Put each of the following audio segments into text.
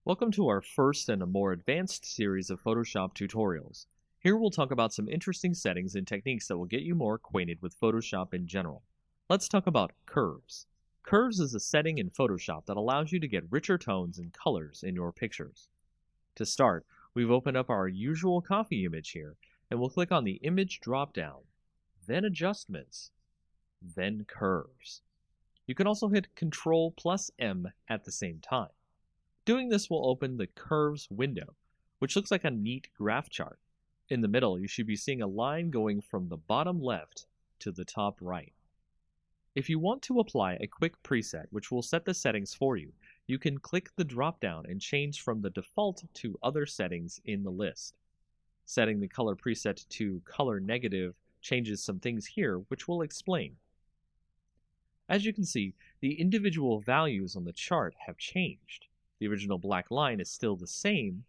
Welcome to our first and a more advanced series of Photoshop tutorials. Here we'll talk about some interesting settings and techniques that will get you more acquainted with Photoshop in general. Let's talk about curves. Curves is a setting in Photoshop that allows you to get richer tones and colors in your pictures. To start, we've opened up our usual coffee image here, and we'll click on the Image drop-down, then Adjustments, then Curves. You can also hit Ctrl+M at the same time. Doing this will open the Curves window, which looks like a neat graph chart. In the middle, you should be seeing a line going from the bottom left to the top right. If you want to apply a quick preset, which will set the settings for you, you can click the drop-down and change from the default to other settings in the list. Setting the color preset to color negative changes some things here, which we'll explain. As you can see, the individual values on the chart have changed. The original black line is still the same,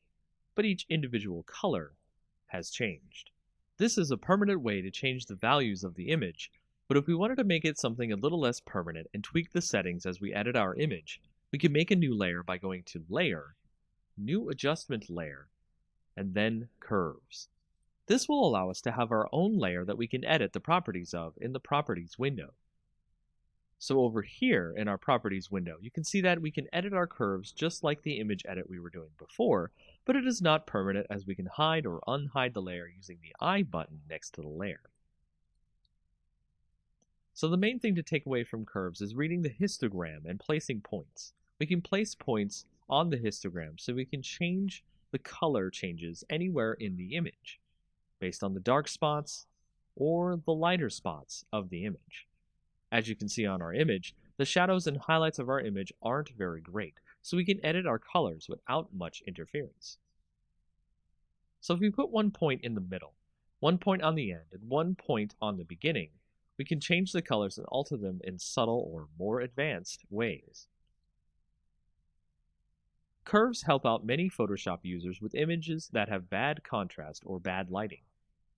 but each individual color has changed. This is a permanent way to change the values of the image, but if we wanted to make it something a little less permanent and tweak the settings as we edit our image, we can make a new layer by going to Layer, New Adjustment Layer, and then Curves. This will allow us to have our own layer that we can edit the properties of in the Properties window. So over here in our Properties window, you can see that we can edit our curves just like the image edit we were doing before, but it is not permanent as we can hide or unhide the layer using the I button next to the layer. So the main thing to take away from curves is reading the histogram and placing points. We can place points on the histogram so we can change the color changes anywhere in the image, based on the dark spots or the lighter spots of the image. As you can see on our image, the shadows and highlights of our image aren't very great, so we can edit our colors without much interference. So if we put one point in the middle, one point on the end, and one point on the beginning, we can change the colors and alter them in subtle or more advanced ways. Curves help out many Photoshop users with images that have bad contrast or bad lighting.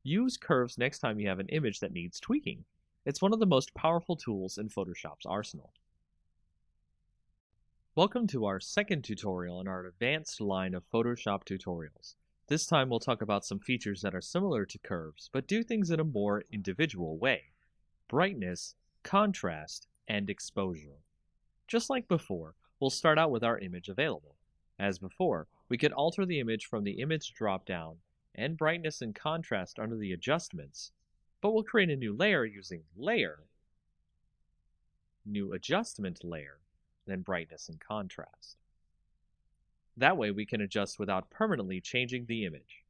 Use curves next time you have an image that needs tweaking. It's one of the most powerful tools in Photoshop's arsenal. Welcome to our second tutorial in our advanced line of Photoshop tutorials. This time we'll talk about some features that are similar to curves, but do things in a more individual way. Brightness, contrast, and exposure. Just like before, we'll start out with our image available. As before, we could alter the image from the Image drop-down and brightness and contrast under the Adjustments, but we'll create a new layer using Layer, New Adjustment Layer, then Brightness and Contrast. That way we can adjust without permanently changing the image.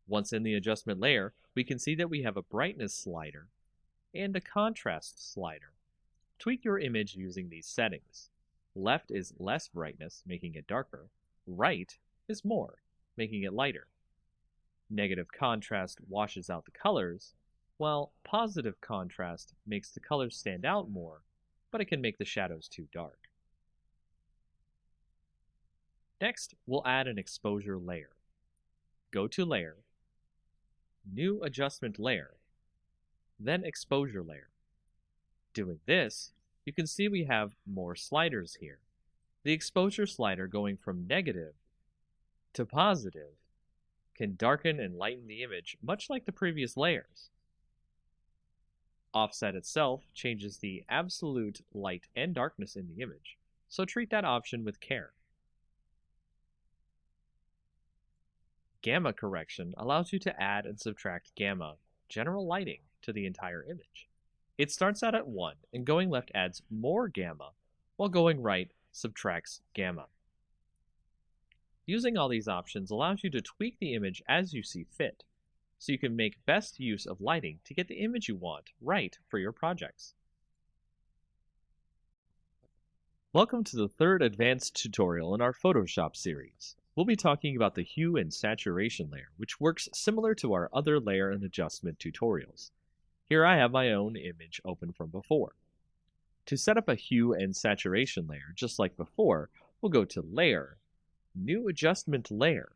Once in the adjustment layer, we can see that we have a brightness slider and a contrast slider. Tweak your image using these settings. Left is less brightness, making it darker. Right is more, making it lighter. Negative contrast washes out the colors, while positive contrast makes the colors stand out more, but it can make the shadows too dark. Next, we'll add an exposure layer. Go to Layer, New Adjustment Layer, then Exposure Layer. Doing this, you can see we have more sliders here. The exposure slider going from negative to positive can darken and lighten the image much like the previous layers. Offset itself changes the absolute light and darkness in the image, so treat that option with care. Gamma correction allows you to add and subtract gamma, general lighting, to the entire image. It starts out at 1, and going left adds more gamma, while going right subtracts gamma. Using all these options allows you to tweak the image as you see fit, so you can make best use of lighting to get the image you want right for your projects. Welcome to the third advanced tutorial in our Photoshop series. We'll be talking about the Hue and Saturation layer, which works similar to our other layer and adjustment tutorials. Here I have my own image open from before. To set up a Hue and Saturation layer, just like before, we'll go to Layer, New Adjustment Layer.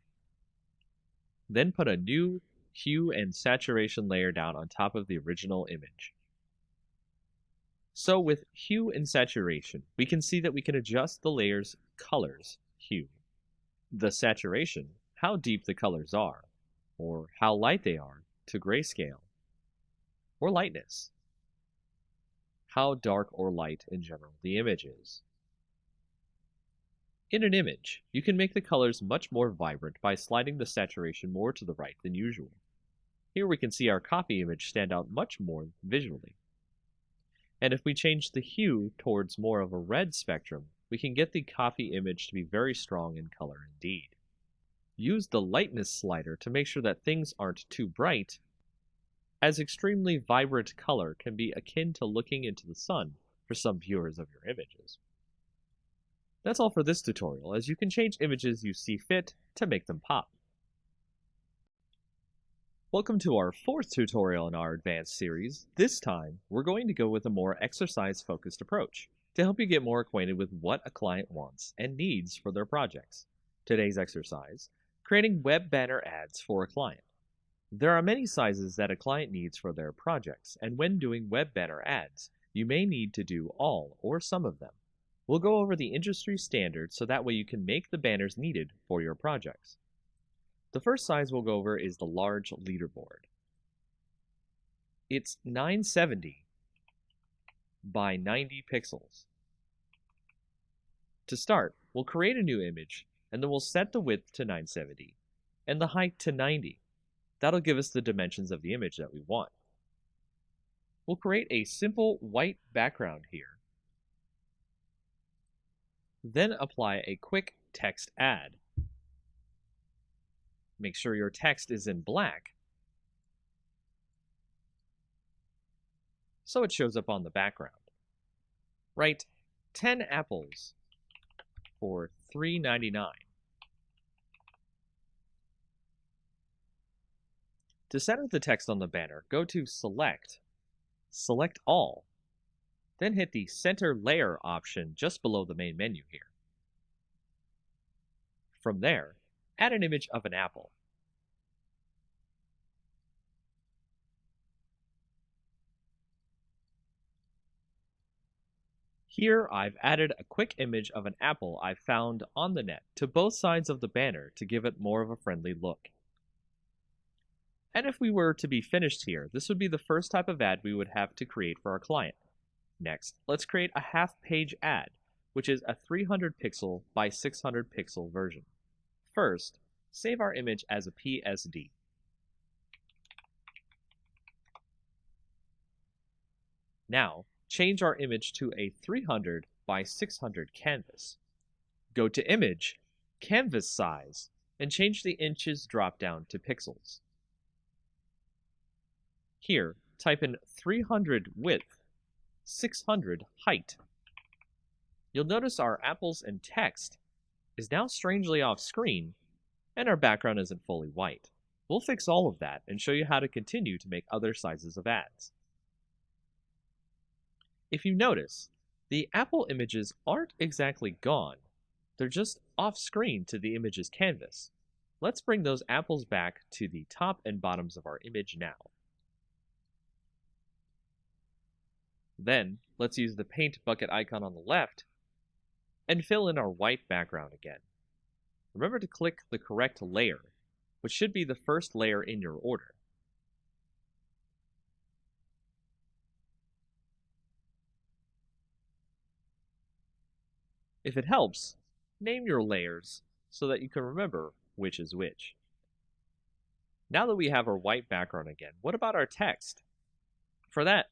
Then put a new Hue and Saturation layer down on top of the original image. So with Hue and Saturation, we can see that we can adjust the layer's colors, hue. The saturation, how deep the colors are, or how light they are, to grayscale, or lightness, how dark or light in general the image is. In an image, you can make the colors much more vibrant by sliding the saturation more to the right than usual. Here we can see our copy image stand out much more visually. And if we change the hue towards more of a red spectrum, we can get the copy image to be very strong in color indeed. Use the lightness slider to make sure that things aren't too bright, as extremely vibrant color can be akin to looking into the sun for some viewers of your images. That's all for this tutorial, as you can change images you see fit to make them pop. Welcome to our fourth tutorial in our advanced series. This time, we're going to go with a more exercise-focused approach to help you get more acquainted with what a client wants and needs for their projects. Today's exercise, creating web banner ads for a client. There are many sizes that a client needs for their projects, and when doing web banner ads, you may need to do all or some of them. We'll go over the industry standards so that way you can make the banners needed for your projects. The first size we'll go over is the large leaderboard. It's 970 by 90 pixels. To start, we'll create a new image, and then we'll set the width to 970 and the height to 90. That'll give us the dimensions of the image that we want. We'll create a simple white background here. Then apply a quick text add. Make sure your text is in black so it shows up on the background. Write 10 apples for $3.99. To center the text on the banner, go to Select All, then hit the Center Layer option just below the main menu here. From there, add an image of an apple. Here I've added a quick image of an apple I found on the net to both sides of the banner to give it more of a friendly look. And if we were to be finished here, this would be the first type of ad we would have to create for our client. Next, let's create a half-page ad, which is a 300 pixel by 600 pixel version. First, save our image as a PSD. Now, change our image to a 300 by 600 canvas. Go to Image, Canvas Size, and change the inches drop-down to pixels. Here, type in 300 width, 600 height. You'll notice our apples and text is now strangely off screen, and our background isn't fully white. We'll fix all of that and show you how to continue to make other sizes of ads. If you notice, the apple images aren't exactly gone. They're just off screen to the image's canvas. Let's bring those apples back to the top and bottoms of our image now. Then, let's use the paint bucket icon on the left and fill in our white background again. Remember to click the correct layer, which should be the first layer in your order. If it helps, name your layers so that you can remember which is which. Now that we have our white background again, what about our text? For that,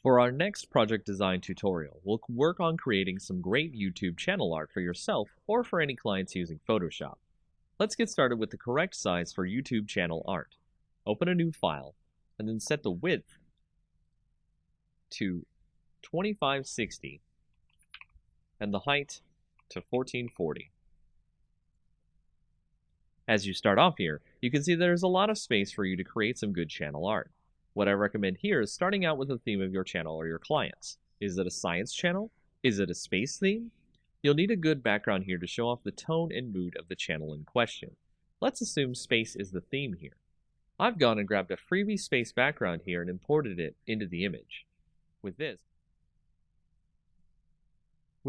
For our next project design tutorial, we'll work on creating some great YouTube channel art for yourself or for any clients using Photoshop. Let's get started with the correct size for YouTube channel art. Open a new file, and then set the width to 2560 and the height to 1440. As you start off here, you can see there's a lot of space for you to create some good channel art. What I recommend here is starting out with the theme of your channel or your clients. Is it a science channel? Is it a space theme? You'll need a good background here to show off the tone and mood of the channel in question. Let's assume space is the theme here. I've gone and grabbed a freebie space background here and imported it into the image. With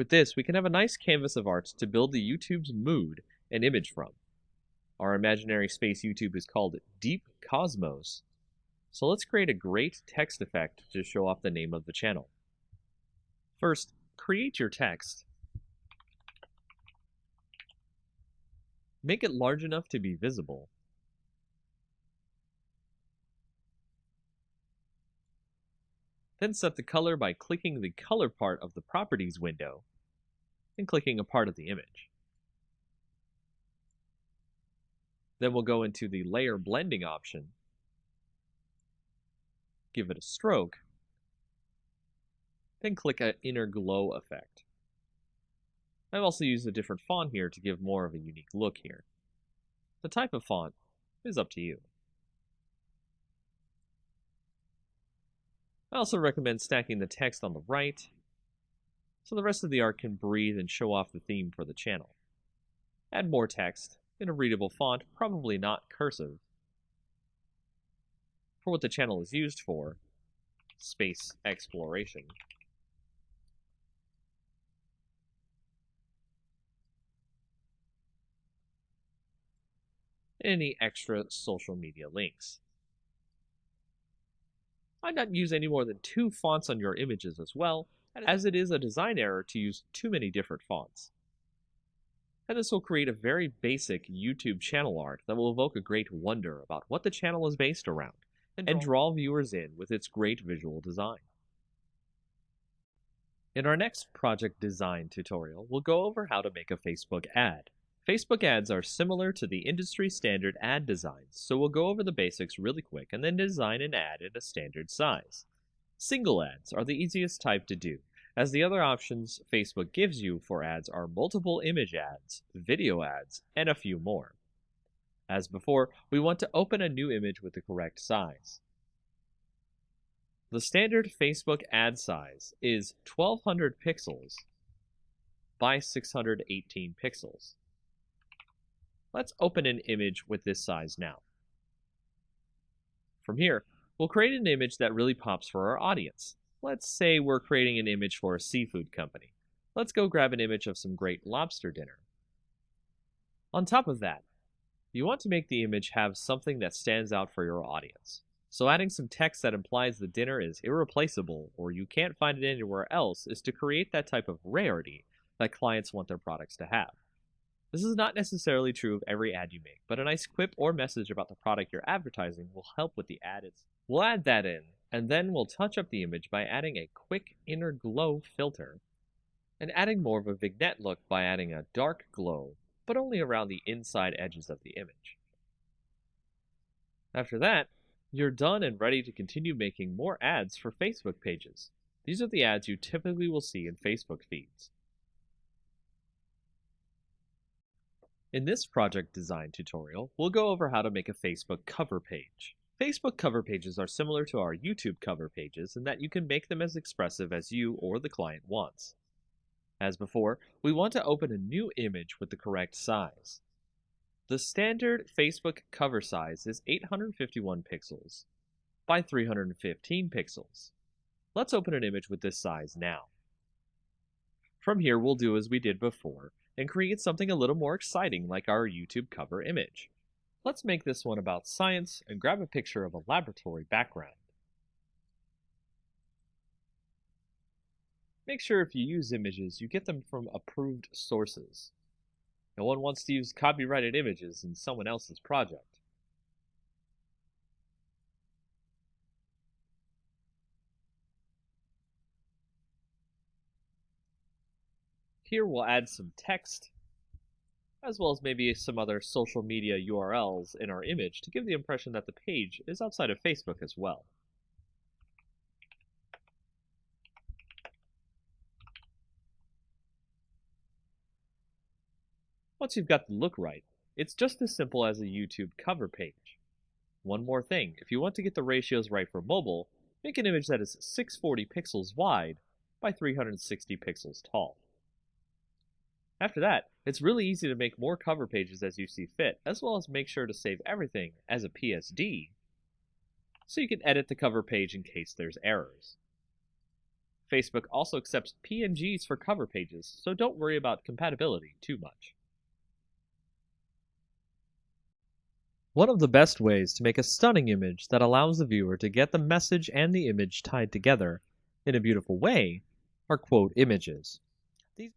this, we can have a nice canvas of art to build the YouTube's mood and image from. Our imaginary space YouTube is called Deep Cosmos. So let's create a great text effect to show off the name of the channel. First, create your text. Make it large enough to be visible. Then set the color by clicking the color part of the properties window and clicking a part of the image. Then we'll go into the layer blending option, give it a stroke, then click an inner glow effect. I've also used a different font here to give more of a unique look here. The type of font is up to you. I also recommend stacking the text on the right so the rest of the art can breathe and show off the theme for the channel. Add more text in a readable font, probably not cursive, for what the channel is used for, space exploration. Any extra social media links. I'd not use any more than 2 fonts on your images as well, as it is a design error to use too many different fonts. And this will create a very basic YouTube channel art that will evoke a great wonder about what the channel is based around, and draw viewers in with its great visual design. In our next project design tutorial, we'll go over how to make a Facebook ad. Facebook ads are similar to the industry standard ad designs, so we'll go over the basics really quick and then design an ad in a standard size. Single ads are the easiest type to do, as the other options Facebook gives you for ads are multiple image ads, video ads, and a few more. As before, we want to open a new image with the correct size. The standard Facebook ad size is 1200 pixels by 618 pixels. Let's open an image with this size now. From here, we'll create an image that really pops for our audience. Let's say we're creating an image for a seafood company. Let's go grab an image of some great lobster dinner. On top of that, you want to make the image have something that stands out for your audience. So adding some text that implies the dinner is irreplaceable or you can't find it anywhere else is to create that type of rarity that clients want their products to have. This is not necessarily true of every ad you make, but a nice quip or message about the product you're advertising will help with the ad. We'll add that in, and then we'll touch up the image by adding a quick inner glow filter, and adding more of a vignette look by adding a dark glow, but only around the inside edges of the image. After that, you're done and ready to continue making more ads for Facebook pages. These are the ads you typically will see in Facebook feeds. In this project design tutorial, we'll go over how to make a Facebook cover page. Facebook cover pages are similar to our YouTube cover pages in that you can make them as expressive as you or the client wants. As before, we want to open a new image with the correct size. The standard Facebook cover size is 851 pixels by 315 pixels. Let's open an image with this size now. From here, we'll do as we did before and create something a little more exciting like our YouTube cover image. Let's make this one about science and grab a picture of a laboratory background. Make sure if you use images, you get them from approved sources. No one wants to use copyrighted images in someone else's project. Here we'll add some text, as well as maybe some other social media URLs in our image to give the impression that the page is outside of Facebook as well. Once you've got the look right, it's just as simple as a YouTube cover page. One more thing, if you want to get the ratios right for mobile, make an image that is 640 pixels wide by 360 pixels tall. After that, it's really easy to make more cover pages as you see fit, as well as make sure to save everything as a PSD, so you can edit the cover page in case there's errors. Facebook also accepts PNGs for cover pages, so don't worry about compatibility too much. One of the best ways to make a stunning image that allows the viewer to get the message and the image tied together in a beautiful way are quote images.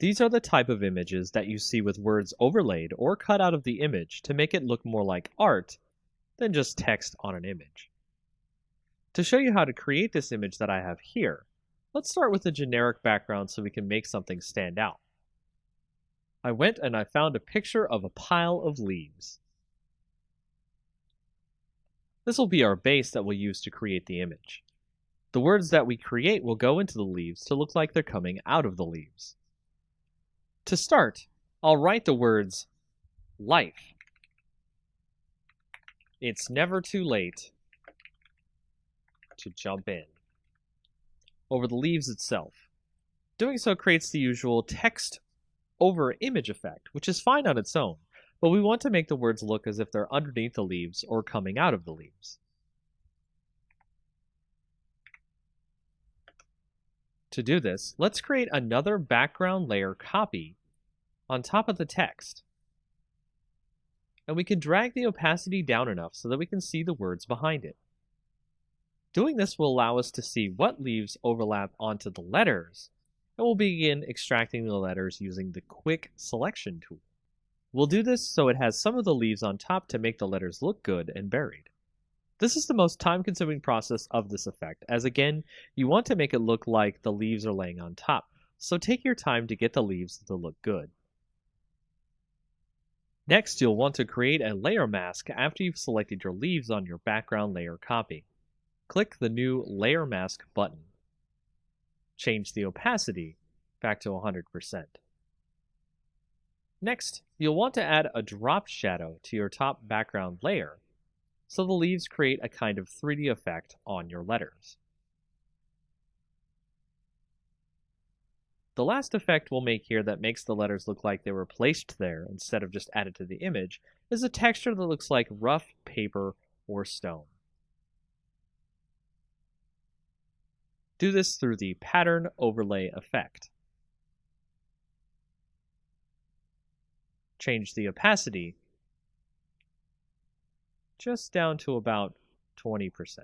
These are the type of images that you see with words overlaid or cut out of the image to make it look more like art than just text on an image. To show you how to create this image that I have here, let's start with a generic background so we can make something stand out. I went and I found a picture of a pile of leaves. This will be our base that we'll use to create the image. The words that we create will go into the leaves to look like they're coming out of the leaves. To start, I'll write the words life. It's never too late to jump in over the leaves itself. Doing so creates the usual text over image effect, which is fine on its own, but we want to make the words look as if they're underneath the leaves or coming out of the leaves. To do this, let's create another background layer copy on top of the text. And we can drag the opacity down enough so that we can see the words behind it. Doing this will allow us to see what leaves overlap onto the letters, and we'll begin extracting the letters using the Quick Selection tool. We'll do this so it has some of the leaves on top to make the letters look good and buried. This is the most time-consuming process of this effect, as again, you want to make it look like the leaves are laying on top, so take your time to get the leaves to look good. Next, you'll want to create a layer mask after you've selected your leaves on your background layer copy. Click the new Layer Mask button. Change the opacity back to 100%. Next, you'll want to add a drop shadow to your top background layer, so the leaves create a kind of 3D effect on your letters. The last effect we'll make here that makes the letters look like they were placed there instead of just added to the image is a texture that looks like rough paper or stone. Do this through the Pattern Overlay effect. Change the opacity just down to about 20%.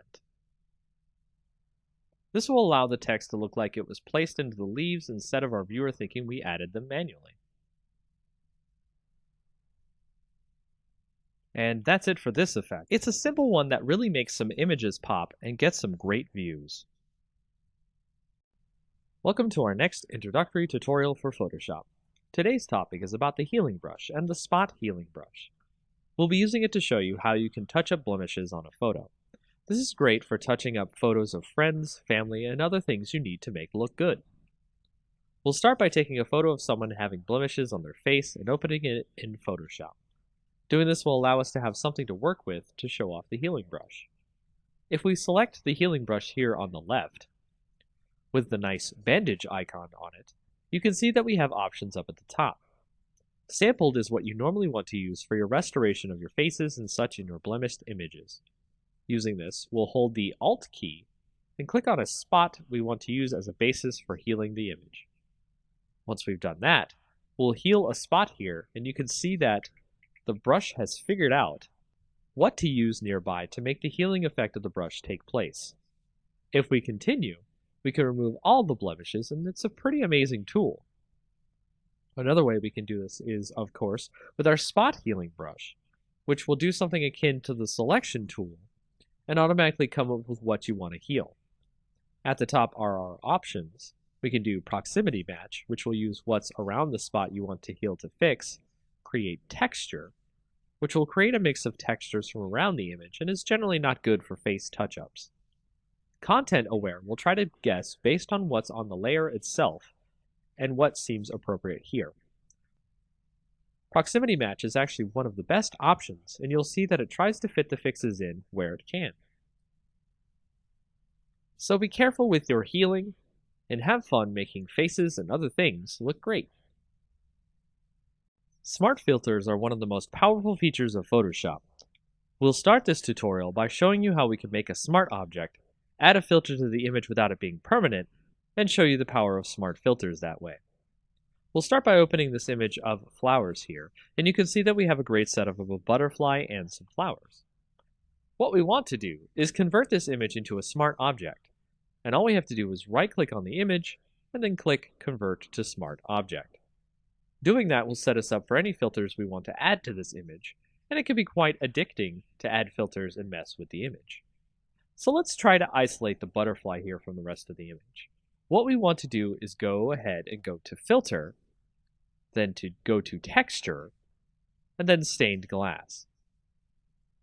This will allow the text to look like it was placed into the leaves instead of our viewer thinking we added them manually. And that's it for this effect. It's a simple one that really makes some images pop and gets some great views. Welcome to our next introductory tutorial for Photoshop. Today's topic is about the healing brush and the spot healing brush. We'll be using it to show you how you can touch up blemishes on a photo. This is great for touching up photos of friends, family, and other things you need to make look good. We'll start by taking a photo of someone having blemishes on their face and opening it in Photoshop. Doing this will allow us to have something to work with to show off the healing brush. If we select the healing brush here on the left, with the nice bandage icon on it, you can see that we have options up at the top. Sampled is what you normally want to use for your restoration of your faces and such in your blemished images. Using this, we'll hold the Alt key and click on a spot we want to use as a basis for healing the image. Once we've done that, we'll heal a spot here, and you can see that the brush has figured out what to use nearby to make the healing effect of the brush take place. If we continue, we can remove all the blemishes, and it's a pretty amazing tool. Another way we can do this is, of course, with our spot healing brush, which will do something akin to the selection tool and automatically come up with what you want to heal. At the top are our options, We can do proximity match, which will use what's around the spot you want to heal to fix, create texture, which will create a mix of textures from around the image and is generally not good for face touch-ups. Content aware will try to guess based on what's on the layer itself and what seems appropriate here. Proximity match is actually one of the best options, and you'll see that it tries to fit the fixes in where it can. So be careful with your healing, and have fun making faces and other things look great. Smart filters are one of the most powerful features of Photoshop. We'll start this tutorial by showing you how we can make a smart object, add a filter to the image without it being permanent, and show you the power of smart filters that way. We'll start by opening this image of flowers here, and you can see that we have a great setup of a butterfly and some flowers. What we want to do is convert this image into a smart object, and all we have to do is right-click on the image and then click Convert to Smart Object. Doing that will set us up for any filters we want to add to this image, and it can be quite addicting to add filters and mess with the image. So let's try to isolate the butterfly here from the rest of the image. What we want to do is go ahead and go to Filter, then to go to Texture, and then Stained Glass.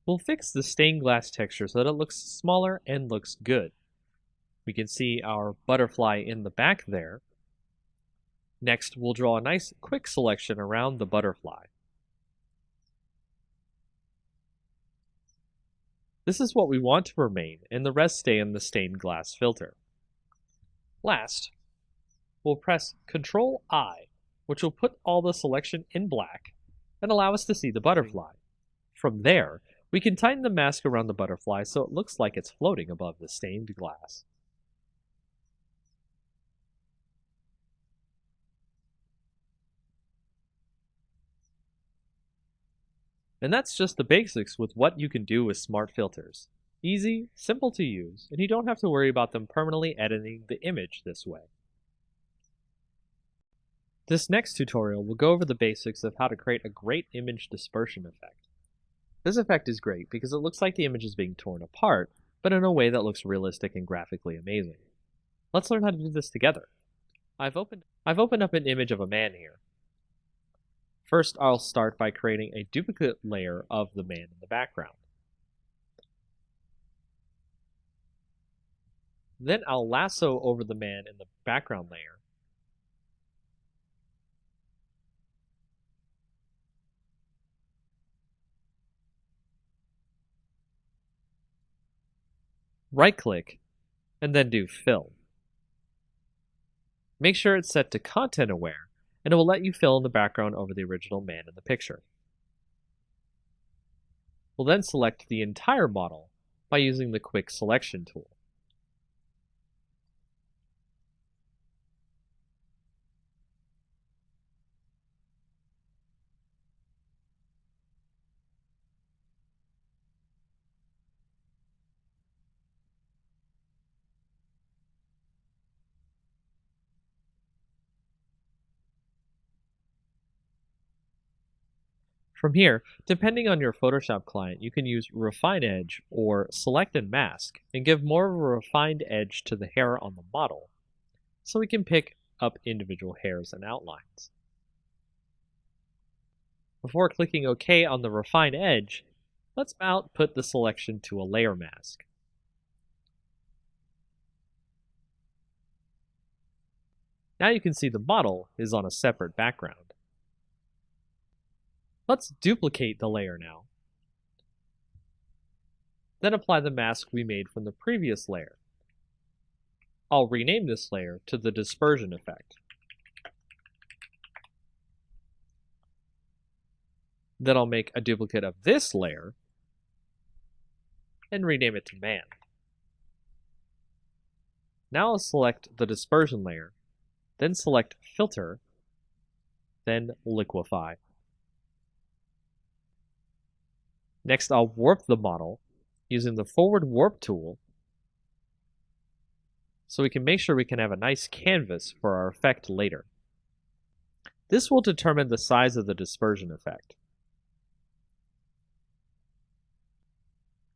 We'll fix the stained glass texture so that it looks smaller and looks good. We can see our butterfly in the back there. Next, we'll draw a nice quick selection around the butterfly. This is what we want to remain, and the rest stay in the stained glass filter. Last, we'll press Ctrl-I, which will put all the selection in black and allow us to see the butterfly. From there, we can tighten the mask around the butterfly so it looks like it's floating above the stained glass. And that's just the basics with what you can do with smart filters. Easy, simple to use, and you don't have to worry about them permanently editing the image this way. This next tutorial will go over the basics of how to create a great image dispersion effect. This effect is great because it looks like the image is being torn apart, but in a way that looks realistic and graphically amazing. Let's learn how to do this together. I've opened up an image of a man here. First, I'll start by creating a duplicate layer of the man in the background. Then I'll lasso over the man in the background layer. Right-click, and then do Fill. Make sure it's set to Content Aware, and it will let you fill in the background over the original man in the picture. We'll then select the entire model by using the Quick Selection tool. From here, depending on your Photoshop client, you can use Refine Edge or Select and Mask and give more of a refined edge to the hair on the model, so we can pick up individual hairs and outlines. Before clicking OK on the Refine Edge, let's output the selection to a layer mask. Now you can see the model is on a separate background. Let's duplicate the layer now. Then apply the mask we made from the previous layer. I'll rename this layer to the dispersion effect. Then I'll make a duplicate of this layer and rename it to man. Now I'll select the dispersion layer, then select Filter, then Liquify. Next, I'll warp the model using the forward warp tool so we can make sure we can have a nice canvas for our effect later. This will determine the size of the dispersion effect.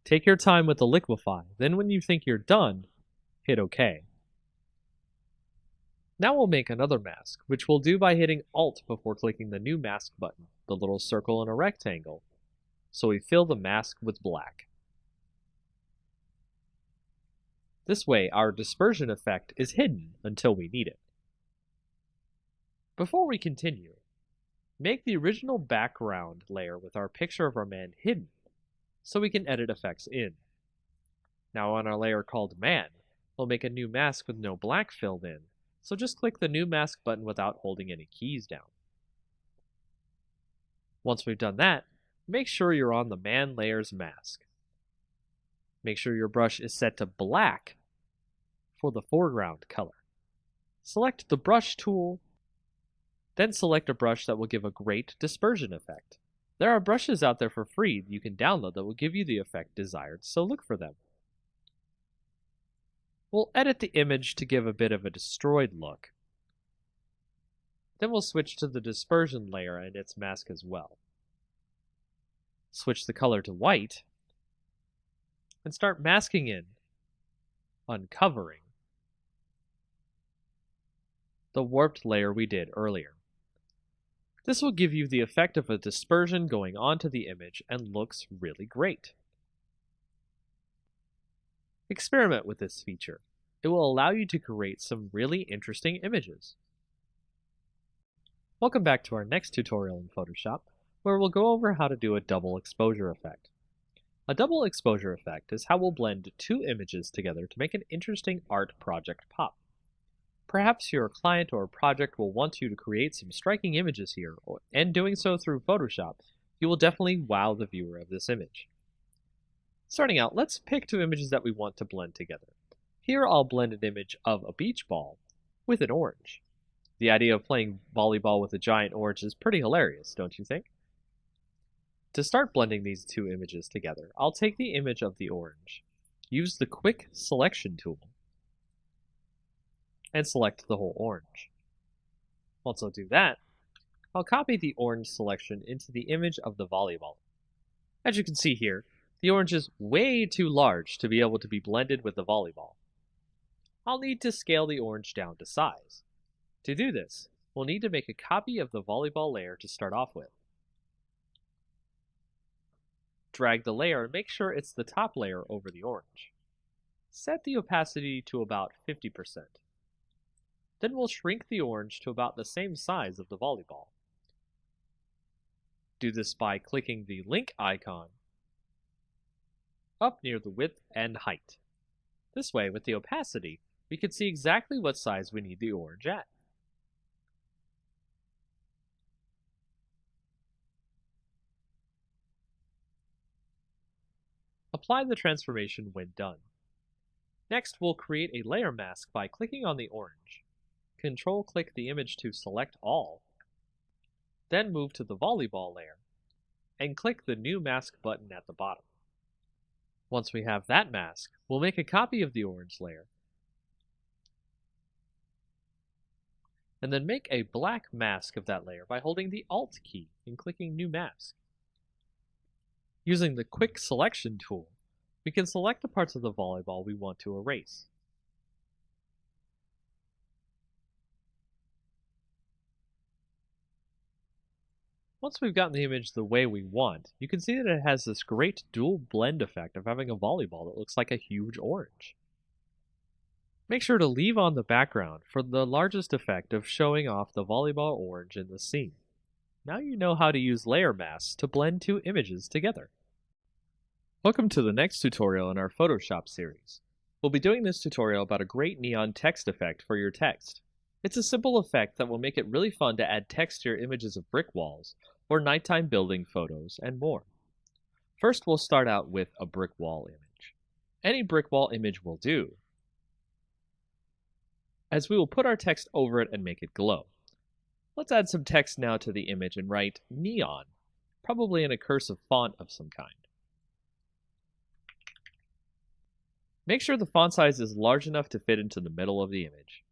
Take your time with the liquify, then when you think you're done, hit OK. Now we'll make another mask, which we'll do by hitting Alt before clicking the new mask button, the little circle in a rectangle, so we fill the mask with black. This way, our dispersion effect is hidden until we need it. Before we continue, make the original background layer with our picture of our man hidden, so we can edit effects in. Now on our layer called Man, we'll make a new mask with no black filled in, so just click the new mask button without holding any keys down. Once we've done that, make sure you're on the Man layer's mask. Make sure your brush is set to black for the foreground color. Select the brush tool, then select a brush that will give a great dispersion effect. There are brushes out there for free that you can download that will give you the effect desired, so look for them. We'll edit the image to give a bit of a destroyed look. Then we'll switch to the dispersion layer and its mask as well. Switch the color to white, and start masking in, uncovering, the warped layer we did earlier. This will give you the effect of a dispersion going onto the image and looks really great. Experiment with this feature. It will allow you to create some really interesting images. Welcome back to our next tutorial in Photoshop, where we'll go over how to do a double exposure effect. A double exposure effect is how we'll blend two images together to make an interesting art project pop. Perhaps your client or project will want you to create some striking images here, and doing so through Photoshop, you will definitely wow the viewer of this image. Starting out, let's pick two images that we want to blend together. Here I'll blend an image of a beach ball with an orange. The idea of playing volleyball with a giant orange is pretty hilarious, don't you think? To start blending these two images together, I'll take the image of the orange, use the Quick Selection tool, and select the whole orange. Once I'll do that, I'll copy the orange selection into the image of the volleyball. As you can see here, the orange is way too large to be able to be blended with the volleyball. I'll need to scale the orange down to size. To do this, we'll need to make a copy of the volleyball layer to start off with. Drag the layer and make sure it's the top layer over the orange. Set the opacity to about 50%. Then we'll shrink the orange to about the same size of the volleyball. Do this by clicking the link icon up near the width and height. This way, with the opacity, we can see exactly what size we need the orange at. Apply the transformation when done. Next, we'll create a layer mask by clicking on the orange. Control-click the image to select all. Then move to the volleyball layer, and click the New Mask button at the bottom. Once we have that mask, we'll make a copy of the orange layer, and then make a black mask of that layer by holding the Alt key and clicking New Mask. Using the Quick Selection tool, we can select the parts of the volleyball we want to erase. Once we've gotten the image the way we want, you can see that it has this great dual blend effect of having a volleyball that looks like a huge orange. Make sure to leave on the background for the largest effect of showing off the volleyball orange in the scene. Now you know how to use layer masks to blend two images together. Welcome to the next tutorial in our Photoshop series. We'll be doing this tutorial about a great neon text effect for your text. It's a simple effect that will make it really fun to add text to your images of brick walls, or nighttime building photos, and more. First, we'll start out with a brick wall image. Any brick wall image will do, as we will put our text over it and make it glow. Let's add some text now to the image and write neon, probably in a cursive font of some kind. Make sure the font size is large enough to fit into the middle of the image.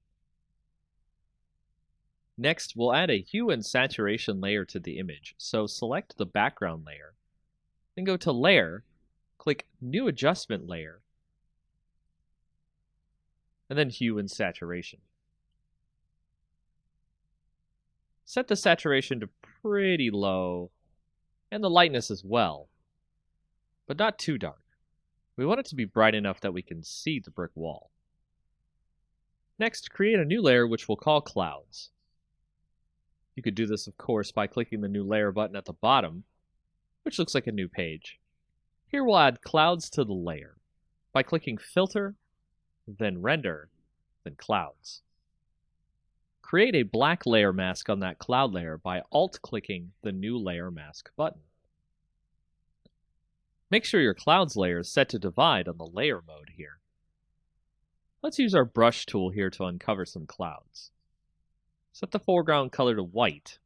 Next, we'll add a hue and saturation layer to the image, so select the background layer, then go to Layer, click New Adjustment Layer, and then Hue and Saturation. Set the saturation to pretty low, and the lightness as well, but not too dark. We want it to be bright enough that we can see the brick wall. Next, create a new layer which we'll call Clouds. You could do this, of course, by clicking the New Layer button at the bottom, which looks like a new page. Here we'll add Clouds to the layer by clicking Filter, then Render, then Clouds. Create a black layer mask on that cloud layer by Alt-clicking the New Layer Mask button. Make sure your Clouds layer is set to divide on the layer mode here. Let's use our brush tool here to uncover some clouds. Set the foreground color to white.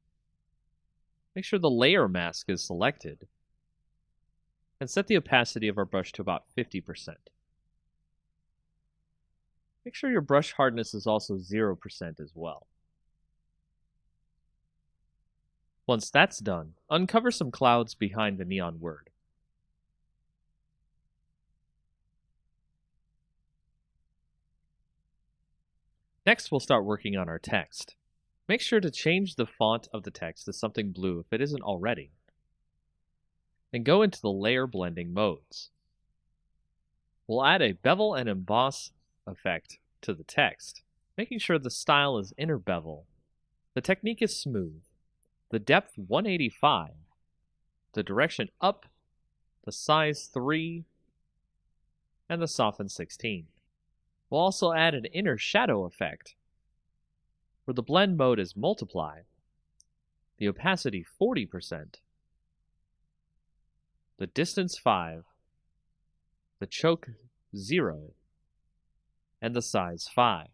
Make sure the layer mask is selected. And set the opacity of our brush to about 50%. Make sure your brush hardness is also 0% as well. Once that's done, uncover some clouds behind the neon word. Next, we'll start working on our text. Make sure to change the font of the text to something blue if it isn't already. And go into the layer blending modes. We'll add a bevel and emboss effect to the text, making sure the style is inner bevel. The technique is smooth. The depth 185, the direction up, the size 3, and the soften 16. We'll also add an inner shadow effect, where the blend mode is multiply, the opacity 40%, the distance 5, the choke 0, and the size 5.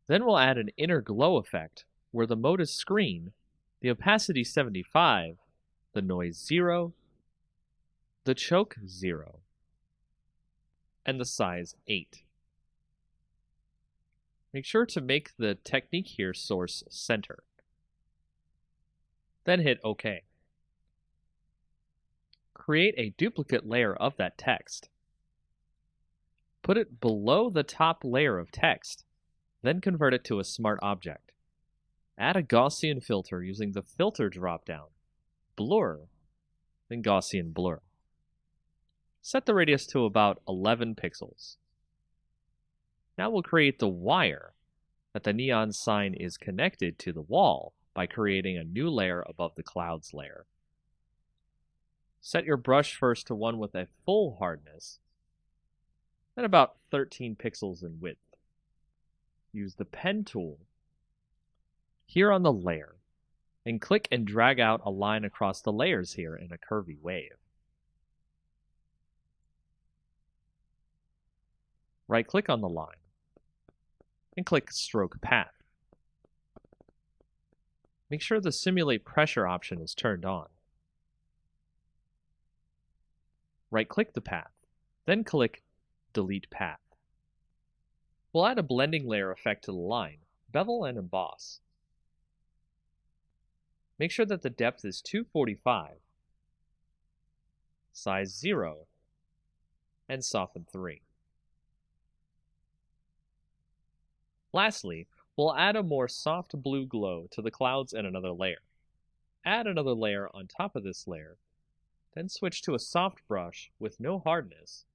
Then we'll add an inner glow effect, where the mode is screen, the opacity 75, the noise 0, the choke 0, and the size 8. Make sure to make the technique here source center. Then hit OK. Create a duplicate layer of that text. Put it below the top layer of text, then convert it to a smart object. Add a Gaussian filter using the Filter dropdown, Blur, then Gaussian Blur. Set the radius to about 11 pixels. Now we'll create the wire that the neon sign is connected to the wall by creating a new layer above the clouds layer. Set your brush first to one with a full hardness, then about 13 pixels in width. Use the pen tool here on the layer and click and drag out a line across the layers here in a curvy wave. Right-click on the line and click Stroke Path. Make sure the Simulate Pressure option is turned on. Right-click the path, then click Delete Path. We'll add a blending layer effect to the line, bevel and emboss. Make sure that the depth is 245, size 0, and soften 3. Lastly, we'll add a more soft blue glow to the clouds in another layer. Add another layer on top of this layer, then switch to a soft brush with no hardness,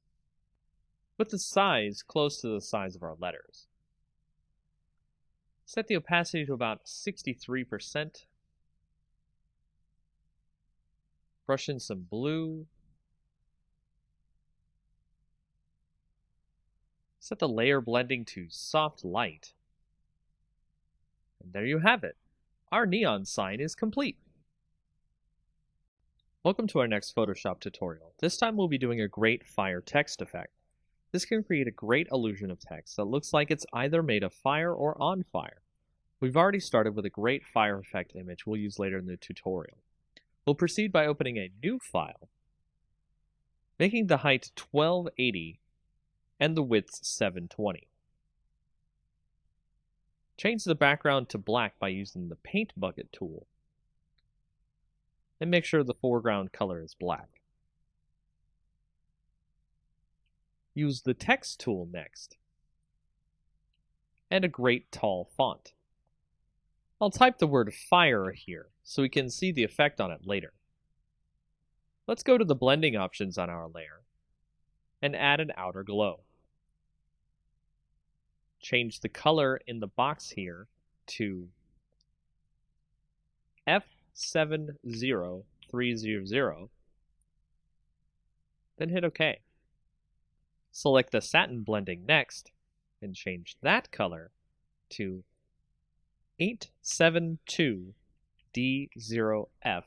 with the size close to the size of our letters. Set the opacity to about 63%. Brush in some blue. Set the layer blending to soft light. And there you have it. Our neon sign is complete. Welcome to our next Photoshop tutorial. This time we'll be doing a great fire text effect. This can create a great illusion of text that looks like it's either made of fire or on fire. We've already started with a great fire effect image we'll use later in the tutorial. We'll proceed by opening a new file, making the height 1280 and the width 720. Change the background to black by using the Paint Bucket tool, and make sure the foreground color is black. Use the Text tool next, and a great tall font. I'll type the word fire here so we can see the effect on it later. Let's go to the blending options on our layer and add an outer glow. Change the color in the box here to F70300, then hit OK. Select the satin blending next and change that color to 872D0F,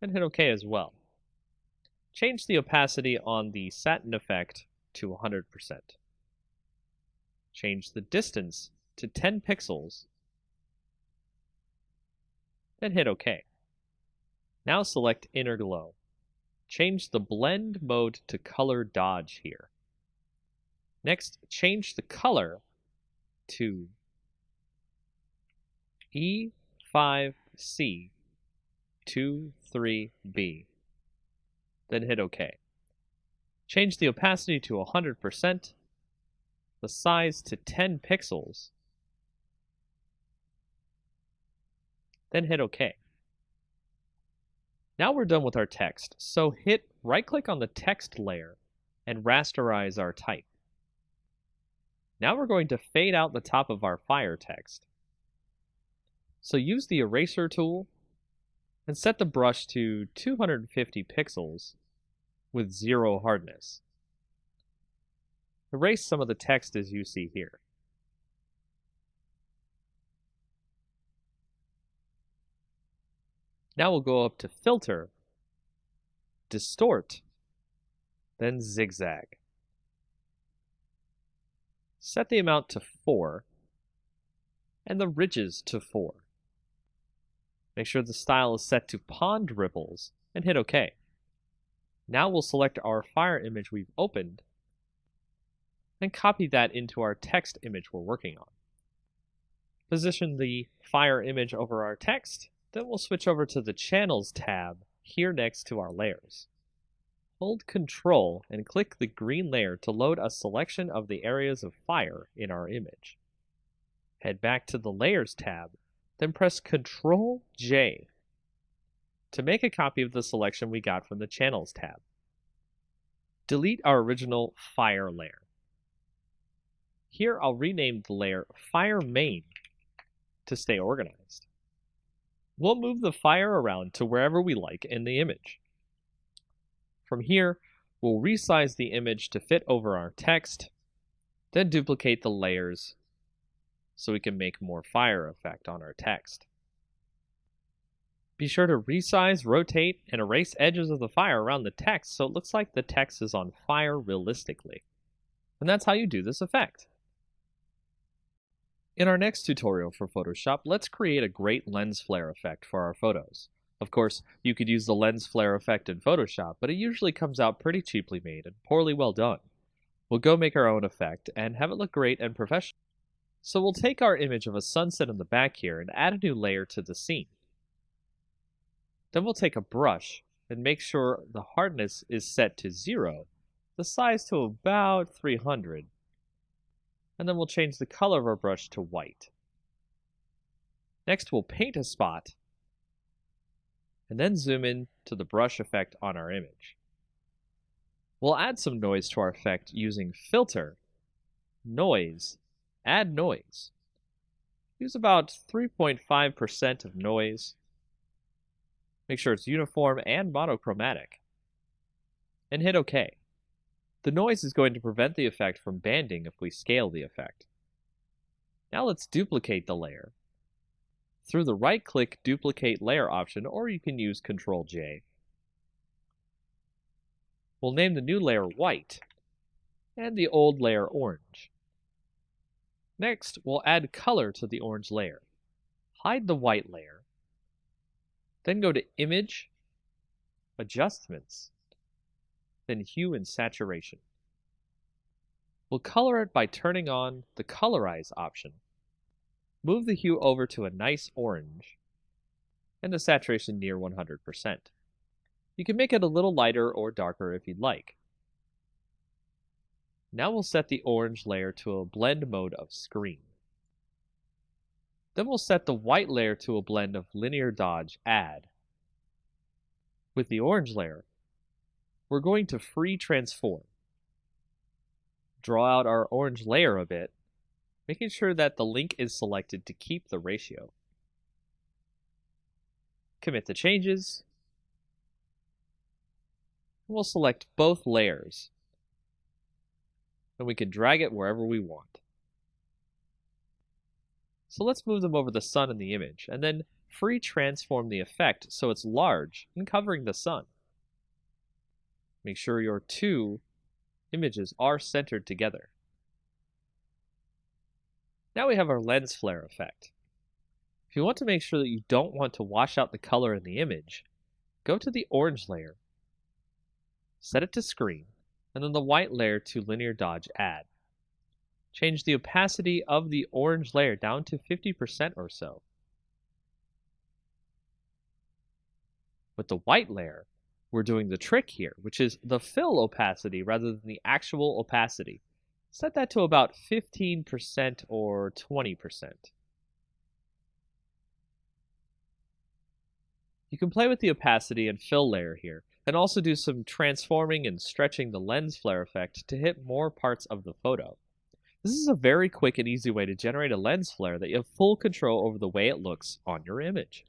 and hit OK as well. Change the opacity on the satin effect to 100%. Change the distance to 10 pixels, then hit OK. Now select Inner Glow. Change the blend mode to color dodge here. Next, change the color to E5C23B, then hit OK. Change the opacity to 100%, the size to 10 pixels, then hit OK. Now we're done with our text, so hit right-click on the text layer and rasterize our type. Now we're going to fade out the top of our fire text. So use the eraser tool and set the brush to 250 pixels with 0 hardness. Erase some of the text as you see here. Now we'll go up to Filter, Distort, then Zigzag. Set the amount to 4 and the ridges to 4. Make sure the style is set to Pond Ripples and hit OK. Now we'll select our fire image we've opened and copy that into our text image we're working on. Position the fire image over our text, then we'll switch over to the Channels tab here next to our layers. Hold Ctrl and click the green layer to load a selection of the areas of fire in our image. Head back to the Layers tab, then press Ctrl J to make a copy of the selection we got from the Channels tab. Delete our original fire layer. Here I'll rename the layer Fire Main to stay organized. We'll move the fire around to wherever we like in the image. From here, we'll resize the image to fit over our text, then duplicate the layers so we can make more fire effect on our text. Be sure to resize, rotate, and erase edges of the fire around the text so it looks like the text is on fire realistically. And that's how you do this effect. In our next tutorial for Photoshop, let's create a great lens flare effect for our photos. Of course, you could use the lens flare effect in Photoshop, but it usually comes out pretty cheaply made and poorly well done. We'll go make our own effect and have it look great and professional. So we'll take our image of a sunset in the back here and add a new layer to the scene. Then we'll take a brush and make sure the hardness is set to 0, the size to about 300, and then we'll change the color of our brush to white. Next, we'll paint a spot, and then zoom in to the brush effect on our image. We'll add some noise to our effect using Filter, Noise, Add Noise. Use about 3.5% of noise. Make sure it's uniform and monochromatic. And hit OK. The noise is going to prevent the effect from banding if we scale the effect. Now let's duplicate the layer. Through the right-click Duplicate Layer option, or you can use Ctrl J. We'll name the new layer White, and the old layer Orange. Next, we'll add color to the orange layer. Hide the white layer. Then go to Image, Adjustments, then Hue and Saturation. We'll color it by turning on the Colorize option. Move the hue over to a nice orange, and the saturation near 100%. You can make it a little lighter or darker if you'd like. Now we'll set the orange layer to a blend mode of screen. Then we'll set the white layer to a blend of linear dodge add. With the orange layer, we're going to free transform. Draw out our orange layer a bit, making sure that the link is selected to keep the ratio. Commit the changes. We'll select both layers. And we can drag it wherever we want. So let's move them over the sun and the image, and then free transform the effect so it's large and covering the sun. Make sure your two images are centered together. Now we have our lens flare effect. If you want to make sure that you don't want to wash out the color in the image, go to the orange layer, set it to screen, and then the white layer to linear dodge add. Change the opacity of the orange layer down to 50% or so. With the white layer, we're doing the trick here, which is the fill opacity rather than the actual opacity. Set that to about 15% or 20%. You can play with the opacity and fill layer here, and also do some transforming and stretching the lens flare effect to hit more parts of the photo. This is a very quick and easy way to generate a lens flare that you have full control over the way it looks on your image.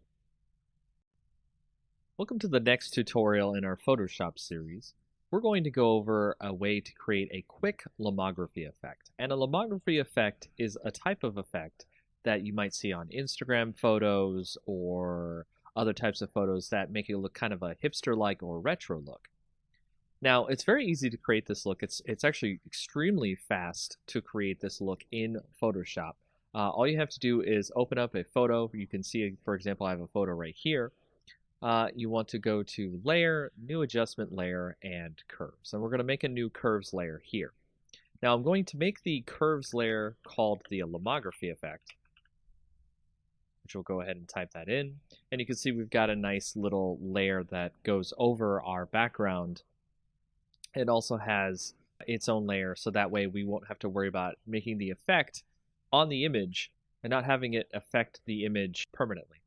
Welcome to the next tutorial in our Photoshop series. We're going to go over a way to create a quick lomography effect. And a lomography effect is a type of effect that you might see on Instagram photos or other types of photos that make it look kind of a hipster-like or retro look. Now, it's very easy to create this look. It's actually extremely fast to create this look in Photoshop. All you have to do is open up a photo. You can see, for example, I have a photo right here. You want to go to Layer, New Adjustment Layer, and Curves. And we're going to make a new Curves layer here. Now, I'm going to make the Curves layer called the lomography effect, which we'll go ahead and type that in. And you can see we've got a nice little layer that goes over our background. It also has its own layer, so that way we won't have to worry about making the effect on the image and not having it affect the image permanently.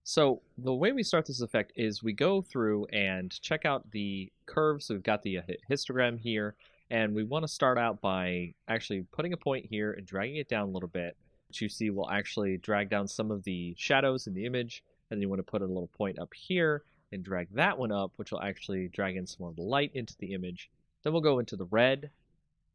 So the way we start this effect is we go through and check out the curves. So we've got the histogram here, and we want to start out by actually putting a point here and dragging it down a little bit, which you see will actually drag down some of the shadows in the image. And then you want to put a little point up here and drag that one up, which will actually drag in some more light into the image. Then we'll go into the red,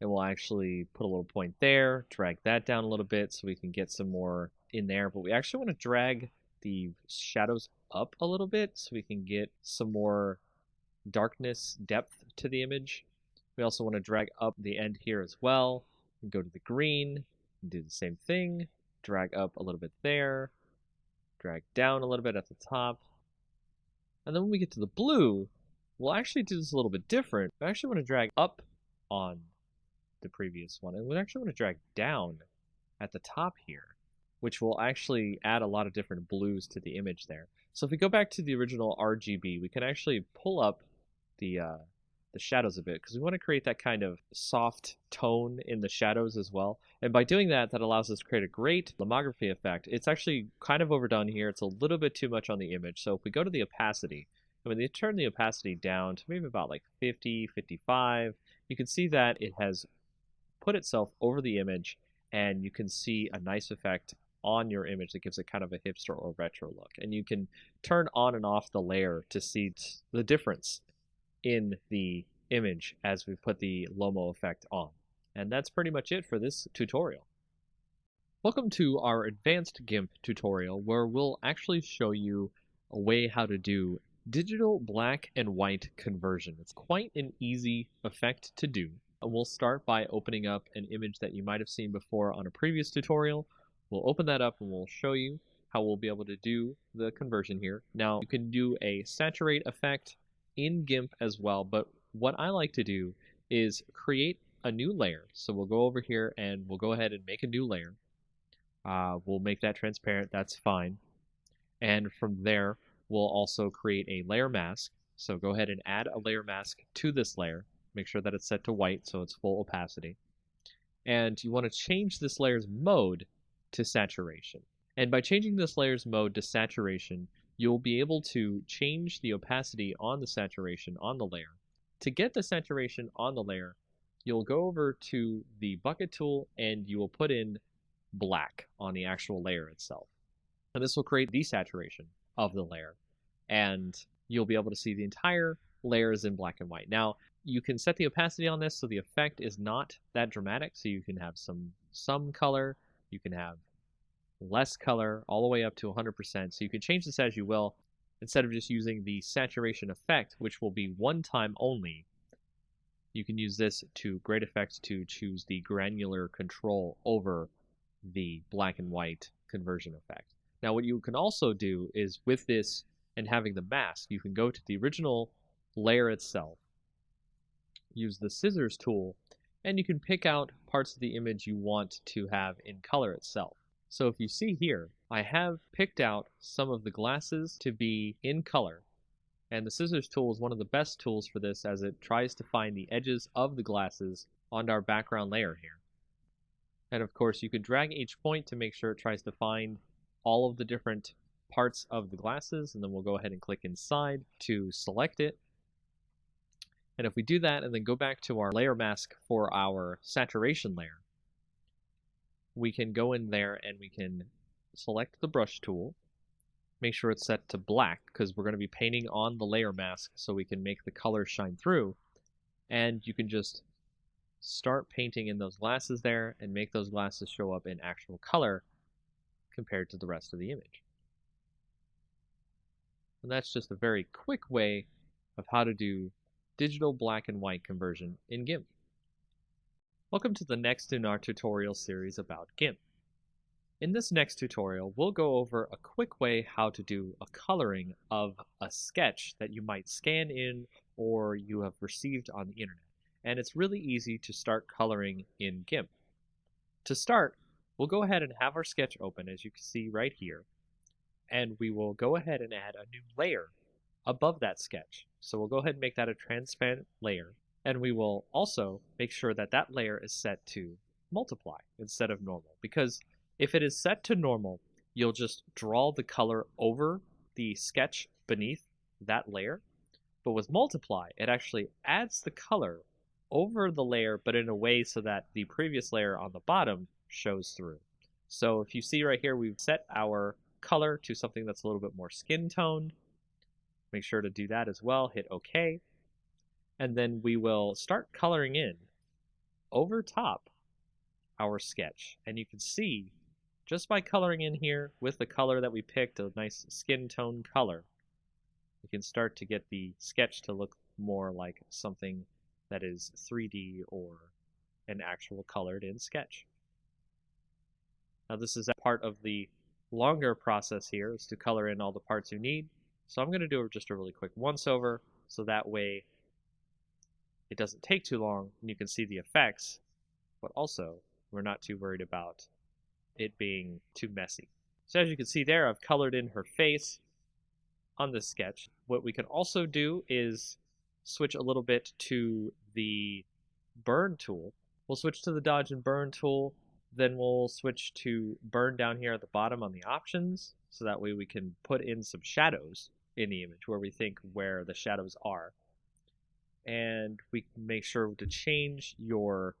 and we'll actually put a little point there, drag that down a little bit so we can get some more in there. But we actually want to drag the shadows up a little bit so we can get some more darkness, depth to the image. We also want to drag up the end here as well, and go to the green, and do the same thing, drag up a little bit there, drag down a little bit at the top. And then when we get to the blue, we'll actually do this a little bit different. We actually want to drag up on the previous one, and we actually want to drag down at the top here, which will actually add a lot of different blues to the image there. So if we go back to the original RGB, we can actually pull up the shadows a bit, because we want to create that kind of soft tone in the shadows as well. And by doing that, that allows us to create a great lomography effect. It's actually kind of overdone here. It's a little bit too much on the image. So if we go to the opacity, and when you turn the opacity down to maybe about like 50, 55, you can see that it has put itself over the image, and you can see a nice effect on your image that gives it kind of a hipster or retro look. And you can turn on and off the layer to see the difference in the image as we put the Lomo effect on. And that's pretty much it for this tutorial. Welcome to our advanced GIMP tutorial, where we'll actually show you a way how to do digital black and white conversion. It's quite an easy effect to do. We'll start by opening up an image that you might have seen before on a previous tutorial. We'll open that up and we'll show you how we'll be able to do the conversion here. Now, you can do a saturate effect in GIMP as well, but what I like to do is create a new layer. So we'll go over here and we'll go ahead and make a new layer. We'll make that transparent, that's fine. And from there, we'll also create a layer mask. So go ahead and add a layer mask to this layer. Make sure that it's set to white so it's full opacity. And you want to change this layer's mode to saturation. And by changing this layer's mode to saturation, you'll be able to change the opacity on the saturation on the layer. To get the saturation on the layer, you'll go over to the bucket tool and you will put in black on the actual layer itself. And this will create desaturation of the layer. And you'll be able to see the entire layer is in black and white. Now, you can set the opacity on this so the effect is not that dramatic. So you can have some color, you can have less color, all the way up to 100%. So you can change this as you will, instead of just using the saturation effect, which will be one time only. You can use this to great effect to choose the granular control over the black and white conversion effect. Now, what you can also do is with this and having the mask, you can go to the original layer itself, use the scissors tool, and you can pick out parts of the image you want to have in color itself. So if you see here, I have picked out some of the glasses to be in color, and the scissors tool is one of the best tools for this as it tries to find the edges of the glasses on our background layer here. And of course, you can drag each point to make sure it tries to find all of the different parts of the glasses, and then we'll go ahead and click inside to select it. And if we do that and then go back to our layer mask for our saturation layer, we can go in there and we can select the brush tool, make sure it's set to black because we're going to be painting on the layer mask so we can make the color shine through. And you can just start painting in those glasses there and make those glasses show up in actual color compared to the rest of the image. And that's just a very quick way of how to do digital black and white conversion in GIMP. Welcome to the next in our tutorial series about GIMP. In this next tutorial, we'll go over a quick way how to do a coloring of a sketch that you might scan in or you have received on the internet. And it's really easy to start coloring in GIMP. To start, we'll go ahead and have our sketch open, as you can see right here. And we will go ahead and add a new layer above that sketch. So we'll go ahead and make that a transparent layer. And we will also make sure that that layer is set to multiply instead of normal. Because if it is set to normal, you'll just draw the color over the sketch beneath that layer. But with multiply, it actually adds the color over the layer, but in a way so that the previous layer on the bottom shows through. So if you see right here, we've set our color to something that's a little bit more skin toned. Make sure to do that as well, hit OK. And then we will start coloring in over top our sketch. And you can see just by coloring in here with the color that we picked, a nice skin tone color, we can start to get the sketch to look more like something that is 3D or an actual colored in sketch. Now this is a part of the longer process here, is to color in all the parts you need. So I'm going to do just a really quick once over so that way it doesn't take too long and you can see the effects, but also we're not too worried about it being too messy. So as you can see there, I've colored in her face on this sketch. What we can also do is switch a little bit to the burn tool. We'll switch to the dodge and burn tool, then we'll switch to burn down here at the bottom on the options, so that way we can put in some shadows in the image where we think where the shadows are. And we can make sure to change your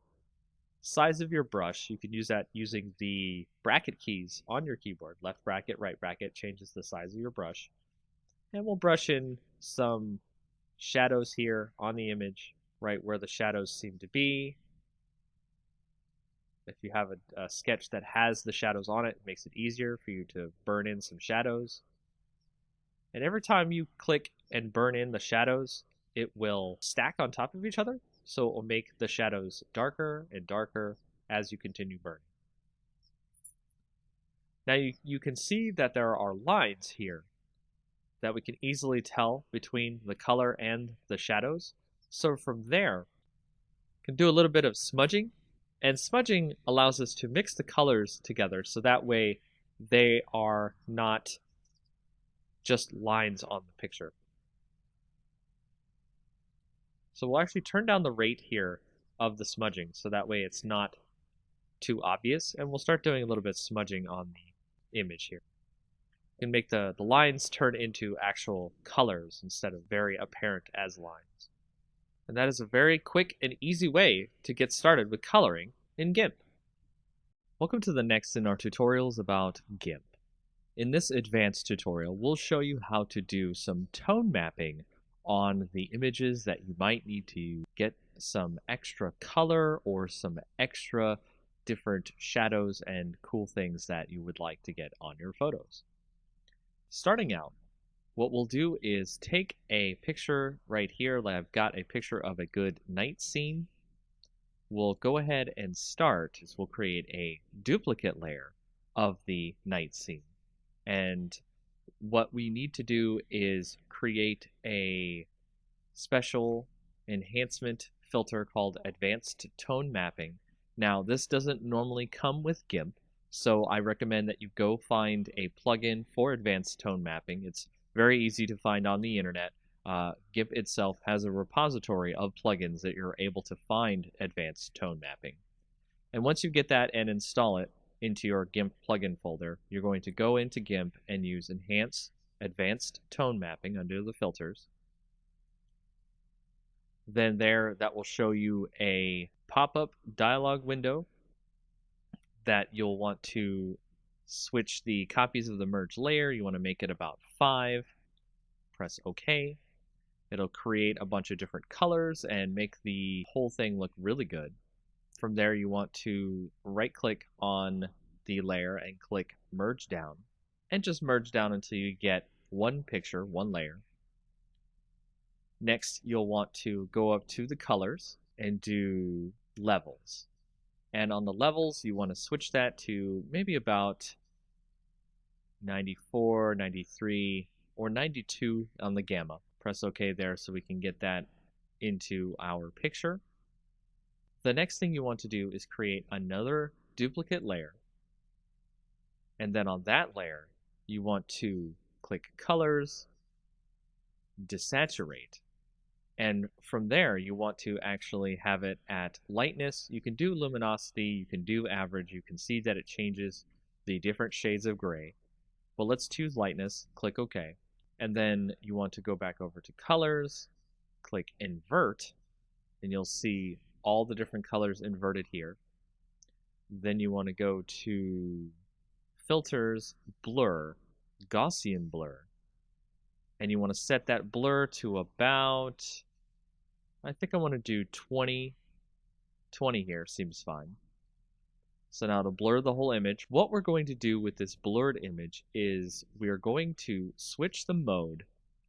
size of your brush. You can use that using the bracket keys on your keyboard. Left bracket, right bracket changes the size of your brush. And we'll brush in some shadows here on the image, right where the shadows seem to be. If you have a sketch that has the shadows on it, it makes it easier for you to burn in some shadows. And every time you click and burn in the shadows, it will stack on top of each other, so it will make the shadows darker and darker as you continue burning. Now you can see that there are lines here that we can easily tell between the color and the shadows. So from there, we can do a little bit of smudging. And smudging allows us to mix the colors together so that way they are not just lines on the picture. So we'll actually turn down the rate here of the smudging so that way it's not too obvious, and we'll start doing a little bit of smudging on the image here. You can make the lines turn into actual colors instead of very apparent as lines. And that is a very quick and easy way to get started with coloring in GIMP. Welcome to the next in our tutorials about GIMP. In this advanced tutorial, we'll show you how to do some tone mapping on the images that you might need to get some extra color or some extra different shadows and cool things that you would like to get on your photos. Starting out, what we'll do is take a picture right here. I've got a picture of a good night scene. We'll go ahead and start is we'll create a duplicate layer of the night scene. And what we need to do is create a special enhancement filter called Advanced Tone Mapping. Now, this doesn't normally come with GIMP, so I recommend that you go find a plugin for Advanced Tone Mapping. It's very easy to find on the internet. GIMP itself has a repository of plugins that you're able to find Advanced Tone Mapping. And once you get that and install it into your GIMP plugin folder, you're going to go into GIMP and use Enhance Advanced Tone Mapping under the filters. Then that will show you a pop-up dialog window that you'll want to switch the copies of the merge layer. You want to make it about 5. Press OK. It'll create a bunch of different colors and make the whole thing look really good. From there, you want to right-click on the layer and click Merge Down, and just merge down until you get one picture, one layer. Next, you'll want to go up to the colors and do levels. And on the levels, you want to switch that to maybe about 94, 93, or 92 on the gamma. Press OK there so we can get that into our picture. The next thing you want to do is create another duplicate layer. And then on that layer, you want to click Colors, Desaturate. And from there, you want to actually have it at lightness. You can do luminosity, you can do average. You can see that it changes the different shades of gray. But let's choose lightness, click OK. And then you want to go back over to Colors, click Invert, and you'll see all the different colors inverted here. Then you want to go to Filters, Blur, Gaussian Blur. And you want to set that blur to about, I think I want to do 20. 20 here seems fine. So now to blur the whole image, what we're going to do with this blurred image is we are going to switch the mode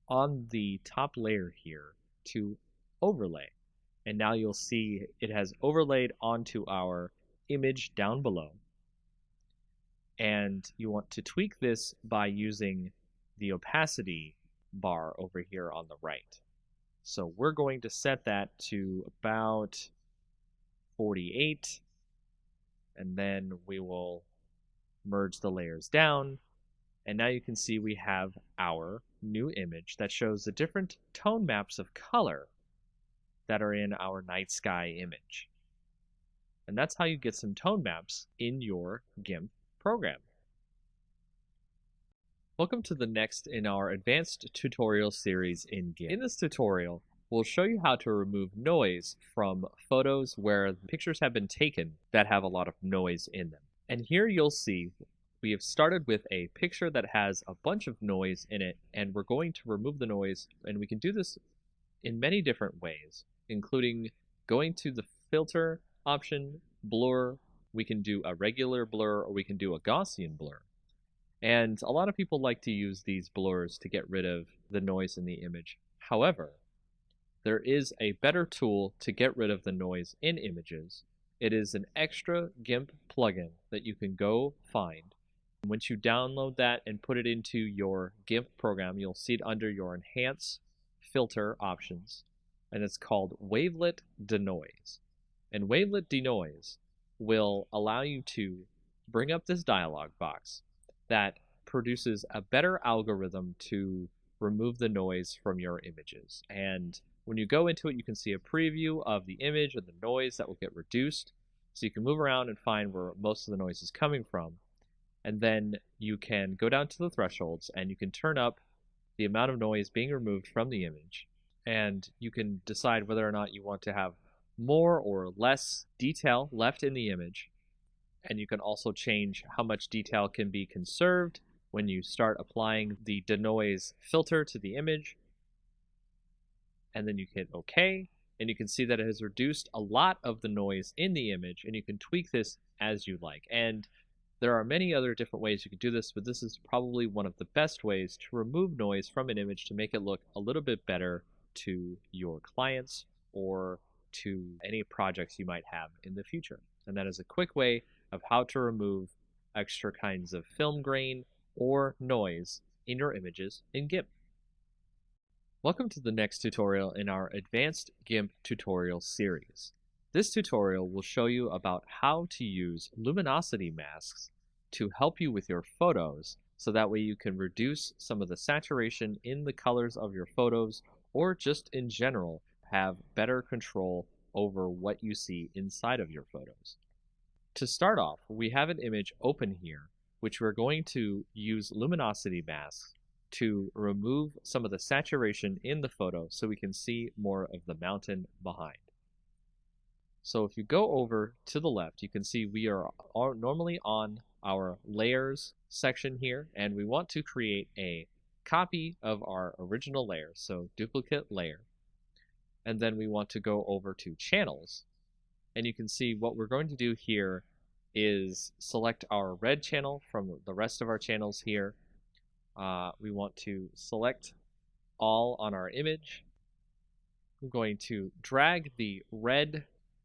on the top layer here to overlay. And now you'll see it has overlaid onto our image down below. And you want to tweak this by using the opacity bar over here on the right. So we're going to set that to about 48, and then we will merge the layers down, and now you can see we have our new image that shows the different tone maps of color that are in our night sky image. And that's how you get some tone maps in your GIMP program. Welcome to the next in our advanced tutorial series in GIMP. In this tutorial, we'll show you how to remove noise from photos where pictures have been taken that have a lot of noise in them. And here you'll see we have started with a picture that has a bunch of noise in it, and we're going to remove the noise, and we can do this in many different ways, including going to the filter option, blur. We can do a regular blur, or we can do a Gaussian blur. And a lot of people like to use these blurs to get rid of the noise in the image. However, there is a better tool to get rid of the noise in images. It is an extra GIMP plugin that you can go find. Once you download that and put it into your GIMP program, you'll see it under your Enhance Filter options, and it's called Wavelet Denoise. And Wavelet Denoise will allow you to bring up this dialog box that produces a better algorithm to remove the noise from your images. And when you go into it, you can see a preview of the image and the noise that will get reduced. So you can move around and find where most of the noise is coming from. And then you can go down to the thresholds and you can turn up the amount of noise being removed from the image. And you can decide whether or not you want to have more or less detail left in the image. And you can also change how much detail can be conserved when you start applying the denoise filter to the image. And then you hit OK, and you can see that it has reduced a lot of the noise in the image, and you can tweak this as you like. And there are many other different ways you can do this, but this is probably one of the best ways to remove noise from an image to make it look a little bit better to your clients or to any projects you might have in the future. And that is a quick way of how to remove extra kinds of film grain or noise in your images in GIMP. Welcome to the next tutorial in our Advanced GIMP tutorial series. This tutorial will show you about how to use luminosity masks to help you with your photos, so that way you can reduce some of the saturation in the colors of your photos, or just in general have better control over what you see inside of your photos. To start off, we have an image open here, which we're going to use luminosity masks to remove some of the saturation in the photo so we can see more of the mountain behind. So if you go over to the left, you can see we are normally on our layers section here, and we want to create a copy of our original layer, so duplicate layer. And then we want to go over to channels, and you can see what we're going to do here is select our red channel from the rest of our channels here. We want to select all on our image. I'm going to drag the red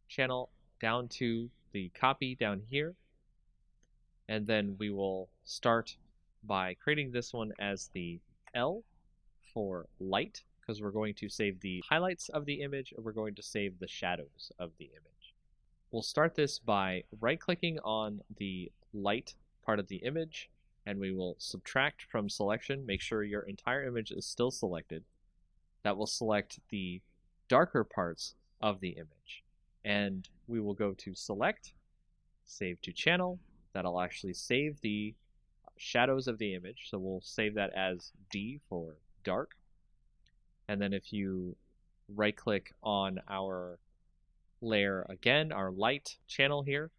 channel down to the copy down here, and then we will start by creating this one as the L for light, because we're going to save the highlights of the image and we're going to save the shadows of the image. We'll start this by right-clicking on the light part of the image, and we will subtract from selection. Make sure your entire image is still selected. That will select the darker parts of the image. And we will go to select, save to channel. That'll actually save the shadows of the image. So we'll save that as D for dark. And then if you right click on our layer again, our light channel here,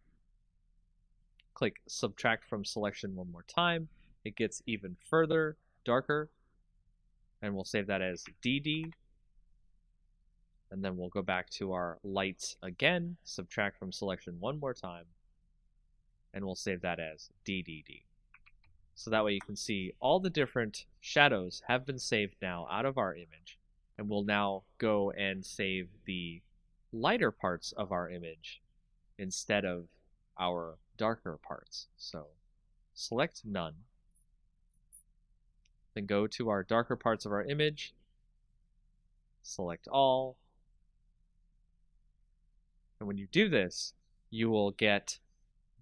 click subtract from selection one more time, it gets even further darker, and we'll save that as DD. And then we'll go back to our lights again, subtract from selection one more time, and we'll save that as DDD. So that way you can see all the different shadows have been saved now out of our image, and we'll now go and save the lighter parts of our image instead of our darker parts. So select none, then go to our darker parts of our image, select all, and when you do this, you will get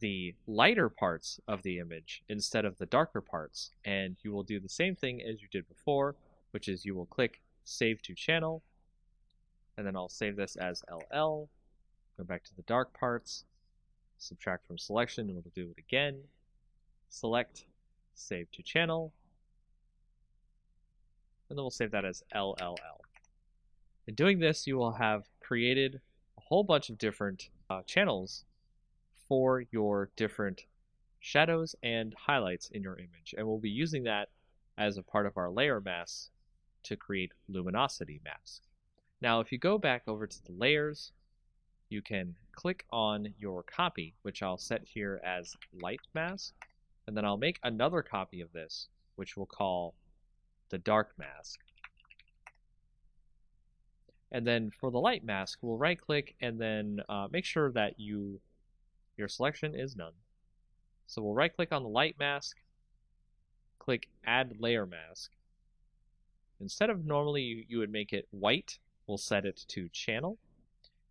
the lighter parts of the image instead of the darker parts, and you will do the same thing as you did before, which is you will click Save to Channel, and then I'll save this as LL, go back to the dark parts, subtract from selection, and we'll do it again, select, Save to Channel, and then we'll save that as LLL. In doing this, you will have created a whole bunch of different channels for your different shadows and highlights in your image, and we'll be using that as a part of our layer masks to create luminosity masks. Now if you go back over to the layers, you can click on your copy, which I'll set here as light mask, and then I'll make another copy of this, which we'll call the dark mask. And then for the light mask, we'll right click and then make sure that your selection is none. So we'll right click on the light mask, click add layer mask. Instead of normally you would make it white, we'll set it to channel.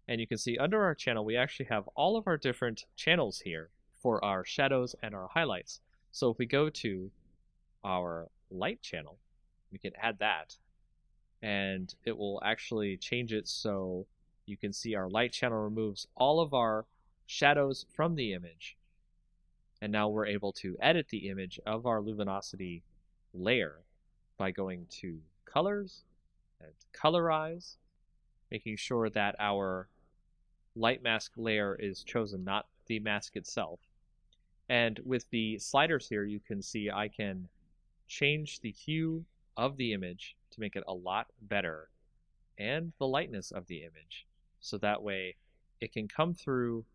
And you can see under our channel, we actually have all of our different channels here for our shadows and our highlights. So if we go to our light channel, we can add that, and it will actually change it so you can see our light channel removes all of our shadows from the image, And now we're able to edit the image of our luminosity layer by going to Colors and Colorize, making sure that our light mask layer is chosen, not the mask itself. And with the sliders here, you can see I can change the hue of the image to make it a lot better, and the lightness of the image, so that way it can come through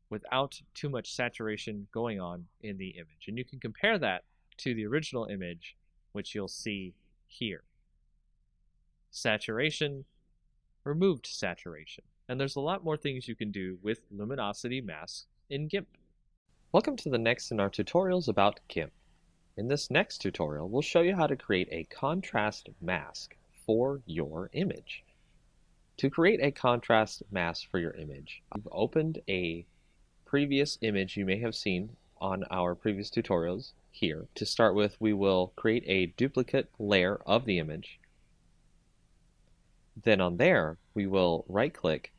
without too much saturation going on in the image. And you can compare that to the original image, which you'll see here. Saturation, removed saturation. And there's a lot more things you can do with luminosity masks in GIMP. Welcome to the next in our tutorials about GIMP. In this next tutorial, we'll show you how to create a contrast mask for your image. To create a contrast mask for your image, you've opened a previous image you may have seen on our previous tutorials here. To start with, we will create a duplicate layer of the image. Then on there, we will right-click,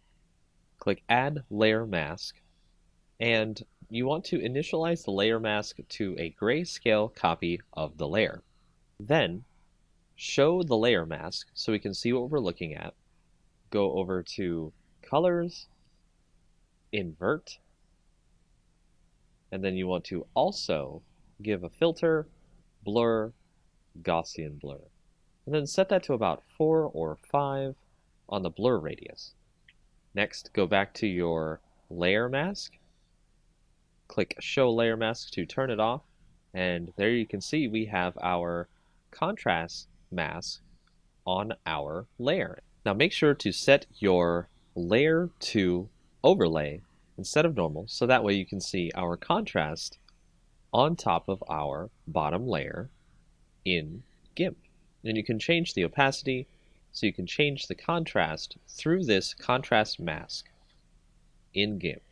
click Add Layer Mask, and you want to initialize the layer mask to a grayscale copy of the layer. Then, show the layer mask so we can see what we're looking at. Go over to Colors, Invert, and then you want to also give a filter, Blur, Gaussian Blur. And then set that to about 4 or 5 on the blur radius. Next, go back to your layer mask, click Show Layer Mask to turn it off, and there you can see we have our contrast mask on our layer. Now make sure to set your layer to overlay instead of normal, so that way you can see our contrast on top of our bottom layer in GIMP. And you can change the opacity, so you can change the contrast through this contrast mask in GIMP.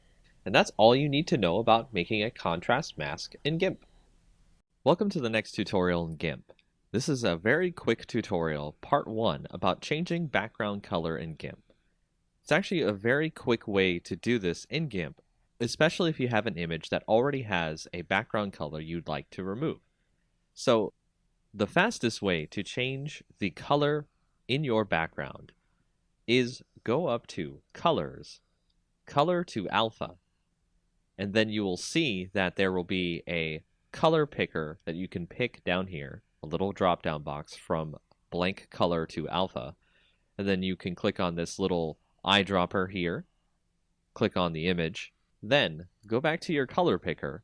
And that's all you need to know about making a contrast mask in GIMP. Welcome to the next tutorial in GIMP. This is a very quick tutorial, part 1, about changing background color in GIMP. It's actually a very quick way to do this in GIMP, especially if you have an image that already has a background color you'd like to remove. So the fastest way to change the color in your background is go up to Colors, Color to Alpha, and then you will see that there will be a color picker that you can pick down here, a little drop-down box from blank color to alpha, and then you can click on this little eyedropper here, click on the image, then go back to your color picker,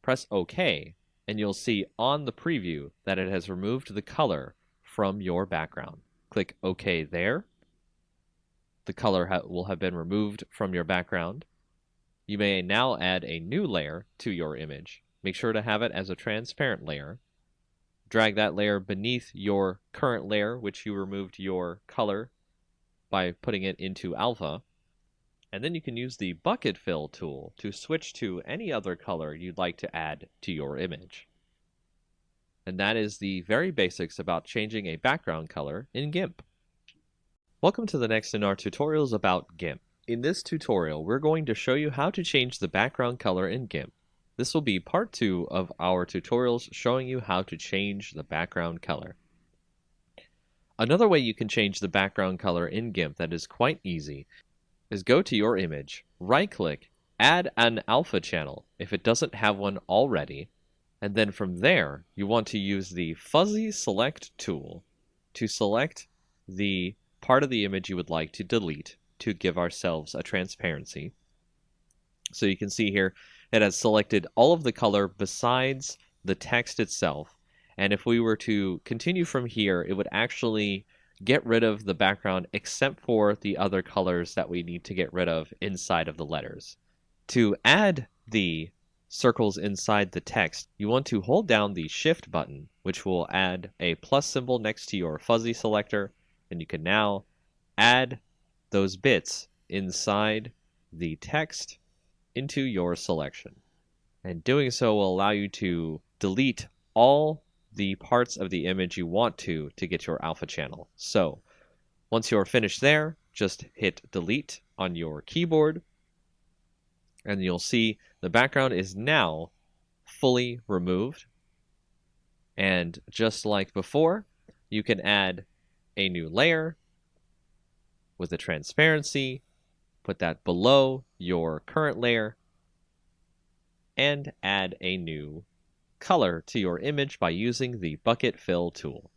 press OK, and you'll see on the preview that it has removed the color from your background. Click OK there. The color will have been removed from your background. You may now add a new layer to your image. Make sure to have it as a transparent layer. Drag that layer beneath your current layer, which you removed your color by putting it into alpha. And then you can use the bucket fill tool to switch to any other color you'd like to add to your image. And that is the very basics about changing a background color in GIMP. Welcome to the next in our tutorials about GIMP. In this tutorial, we're going to show you how to change the background color in GIMP. This will be part 2 of our tutorials showing you how to change the background color. Another way you can change the background color in GIMP that is quite easy is go to your image, right-click, add an alpha channel if it doesn't have one already, and then from there you want to use the fuzzy select tool to select the part of the image you would like to delete to give ourselves a transparency. So you can see here it has selected all of the color besides the text itself, and if we were to continue from here, it would actually get rid of the background except for the other colors that we need to get rid of inside of the letters. To add the circles inside the text, you want to hold down the Shift button, which will add a plus symbol next to your fuzzy selector, and you can now add those bits inside the text into your selection. And doing so will allow you to delete all the parts of the image you want to get your alpha channel. So once you're finished there, just hit delete on your keyboard, And you'll see the background is now fully removed. And just like before, you can add a new layer with a transparency, put that below your current layer, and add a new color to your image by using the Bucket Fill tool.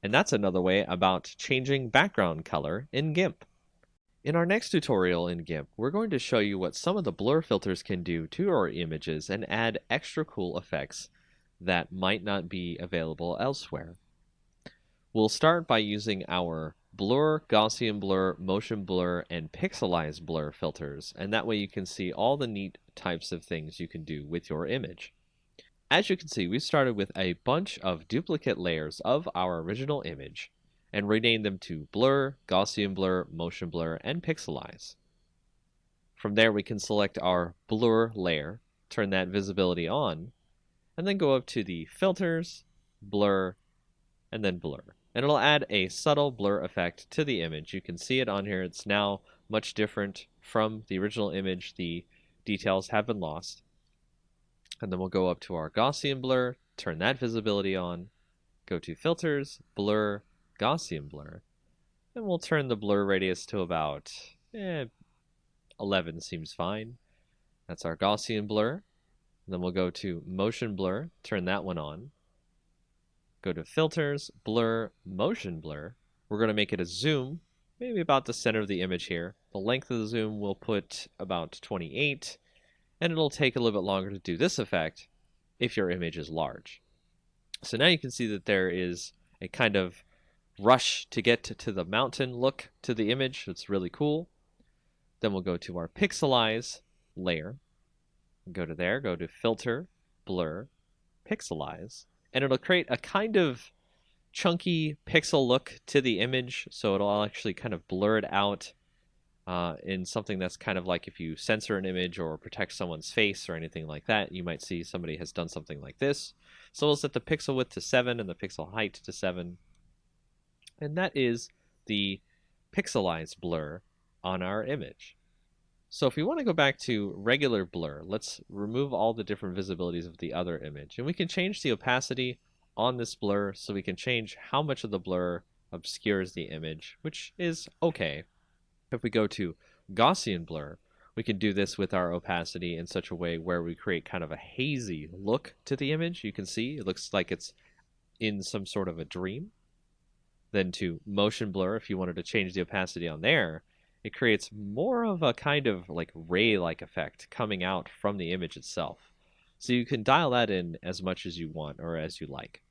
And that's another way about changing background color in GIMP. In our next tutorial in GIMP, we're going to show you what some of the blur filters can do to our images and add extra cool effects that might not be available elsewhere. We'll start by using our blur, Gaussian blur, motion blur, and pixelize blur filters, and that way you can see all the neat types of things you can do with your image. As you can see, we started with a bunch of duplicate layers of our original image and renamed them to blur, Gaussian blur, motion blur, and pixelize. From there, we can select our blur layer, turn that visibility on, and then go up to the filters, blur, and then blur. And it'll add a subtle blur effect to the image. You can see it on here. It's now much different from the original image. The details have been lost. And then we'll go up to our Gaussian blur, turn that visibility on, go to filters, blur, Gaussian blur, and we'll turn the blur radius to about 11 seems fine. That's our Gaussian blur. And then we'll go to motion blur, turn that one on, go to filters, blur, motion blur. We're going to make it a zoom, maybe about the center of the image here. The length of the zoom we'll put about 28, and it'll take a little bit longer to do this effect if your image is large. So now you can see that there is a kind of rush to get to the mountain look to the image. It's really cool. Then we'll go to our pixelize layer. Go to there, go to filter, blur, pixelize, and it'll create a kind of chunky pixel look to the image. So it'll actually kind of blur it out in something that's kind of like if you censor an image or protect someone's face or anything like that, you might see somebody has done something like this. So we'll set the pixel width to 7 and the pixel height to 7. And that is the pixelized blur on our image. So if we want to go back to regular blur, let's remove all the different visibilities of the other image. And we can change the opacity on this blur, so we can change how much of the blur obscures the image, which is okay. If we go to Gaussian blur, we can do this with our opacity in such a way where we create kind of a hazy look to the image. You can see it looks like it's in some sort of a dream. Then to motion blur, if you wanted to change the opacity on there, it creates more of a kind of like ray-like effect coming out from the image itself. So you can dial that in as much as you want or as you like.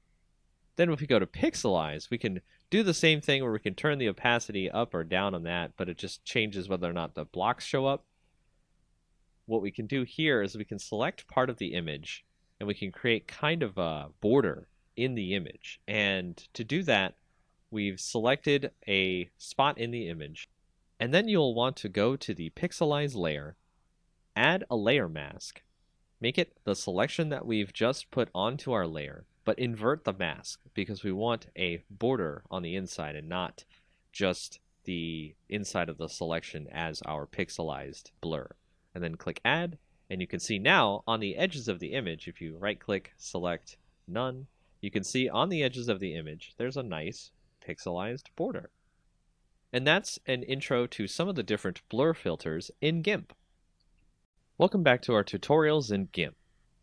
Then if we go to pixelize, we can do the same thing where we can turn the opacity up or down on that, but it just changes whether or not the blocks show up. What we can do here is we can select part of the image and we can create kind of a border in the image. And to do that, we've selected a spot in the image. And then you'll want to go to the pixelize layer, add a layer mask, make it the selection that we've just put onto our layer, but invert the mask because we want a border on the inside and not just the inside of the selection as our pixelized blur. And then click add, and you can see now on the edges of the image, if you right click, select none, you can see on the edges of the image there's a nice pixelized border. And that's an intro to some of the different blur filters in GIMP. Welcome back to our tutorials in GIMP.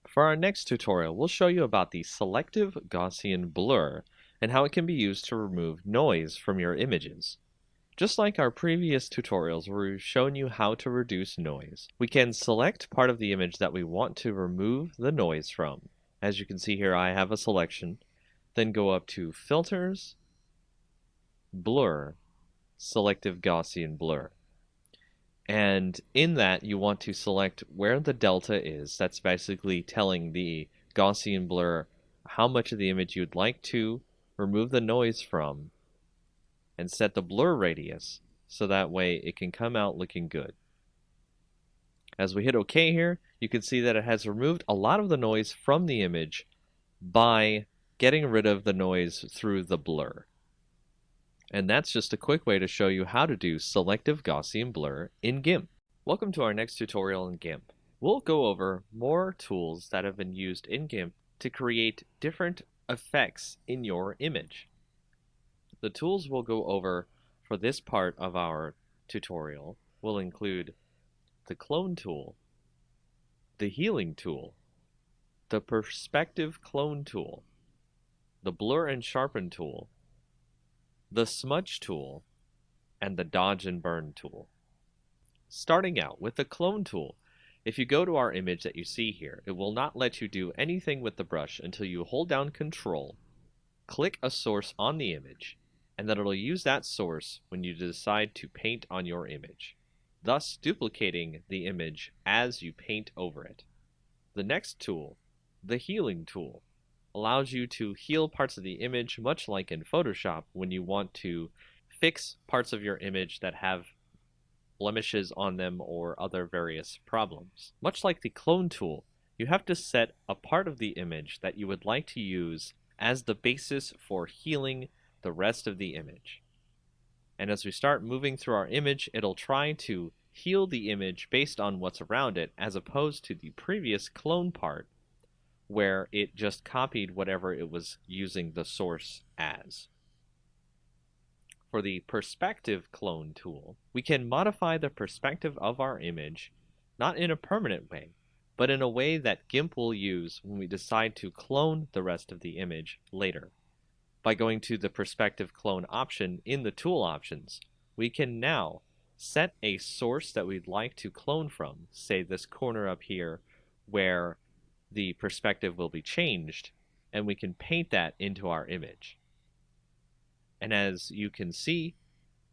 For our next tutorial, we'll show you about the selective Gaussian blur and how it can be used to remove noise from your images. Just like our previous tutorials where we've shown you how to reduce noise, we can select part of the image that we want to remove the noise from. As you can see here, I have a selection. Then go up to Filters, Blur, Selective Gaussian Blur. And in that, you want to select where the delta is. That's basically telling the Gaussian blur how much of the image you'd like to remove the noise from, and set the blur radius so that way it can come out looking good. As we hit OK here, you can see that it has removed a lot of the noise from the image by getting rid of the noise through the blur. And that's just a quick way to show you how to do selective Gaussian blur in GIMP. Welcome to our next tutorial in GIMP. We'll go over more tools that have been used in GIMP to create different effects in your image. The tools we'll go over for this part of our tutorial will include the clone tool, the healing tool, the perspective clone tool, the blur and sharpen tool, the smudge tool, and the dodge and burn tool. Starting out with the clone tool, if you go to our image that you see here, it will not let you do anything with the brush until you hold down Control, click a source on the image, and then it'll use that source when you decide to paint on your image, thus duplicating the image as you paint over it. The next tool, the healing tool, allows you to heal parts of the image much like in Photoshop when you want to fix parts of your image that have blemishes on them or other various problems. Much like the clone tool, you have to set a part of the image that you would like to use as the basis for healing the rest of the image. And as we start moving through our image, it'll try to heal the image based on what's around it, as opposed to the previous clone part where it just copied whatever it was using the source as. For the perspective clone tool, we can modify the perspective of our image, not in a permanent way, but in a way that GIMP will use when we decide to clone the rest of the image later. By going to the perspective clone option in the tool options, we can now set a source that we'd like to clone from, say this corner up here where the perspective will be changed, and we can paint that into our image. And as you can see,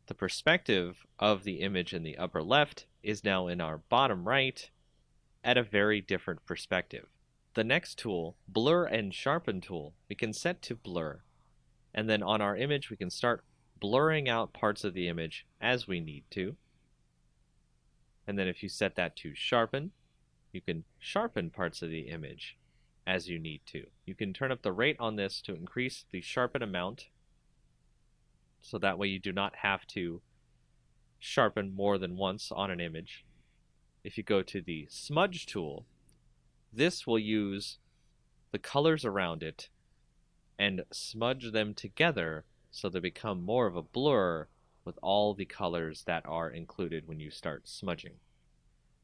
the perspective of the image in the upper left is now in our bottom right at a very different perspective. The next tool, blur and sharpen tool, we can set to blur. And then on our image, we can start blurring out parts of the image as we need to. And then if you set that to sharpen, you can sharpen parts of the image as you need to. You can turn up the rate on this to increase the sharpen amount, so that way you do not have to sharpen more than once on an image. If you go to the smudge tool, this will use the colors around it and smudge them together so they become more of a blur with all the colors that are included when you start smudging.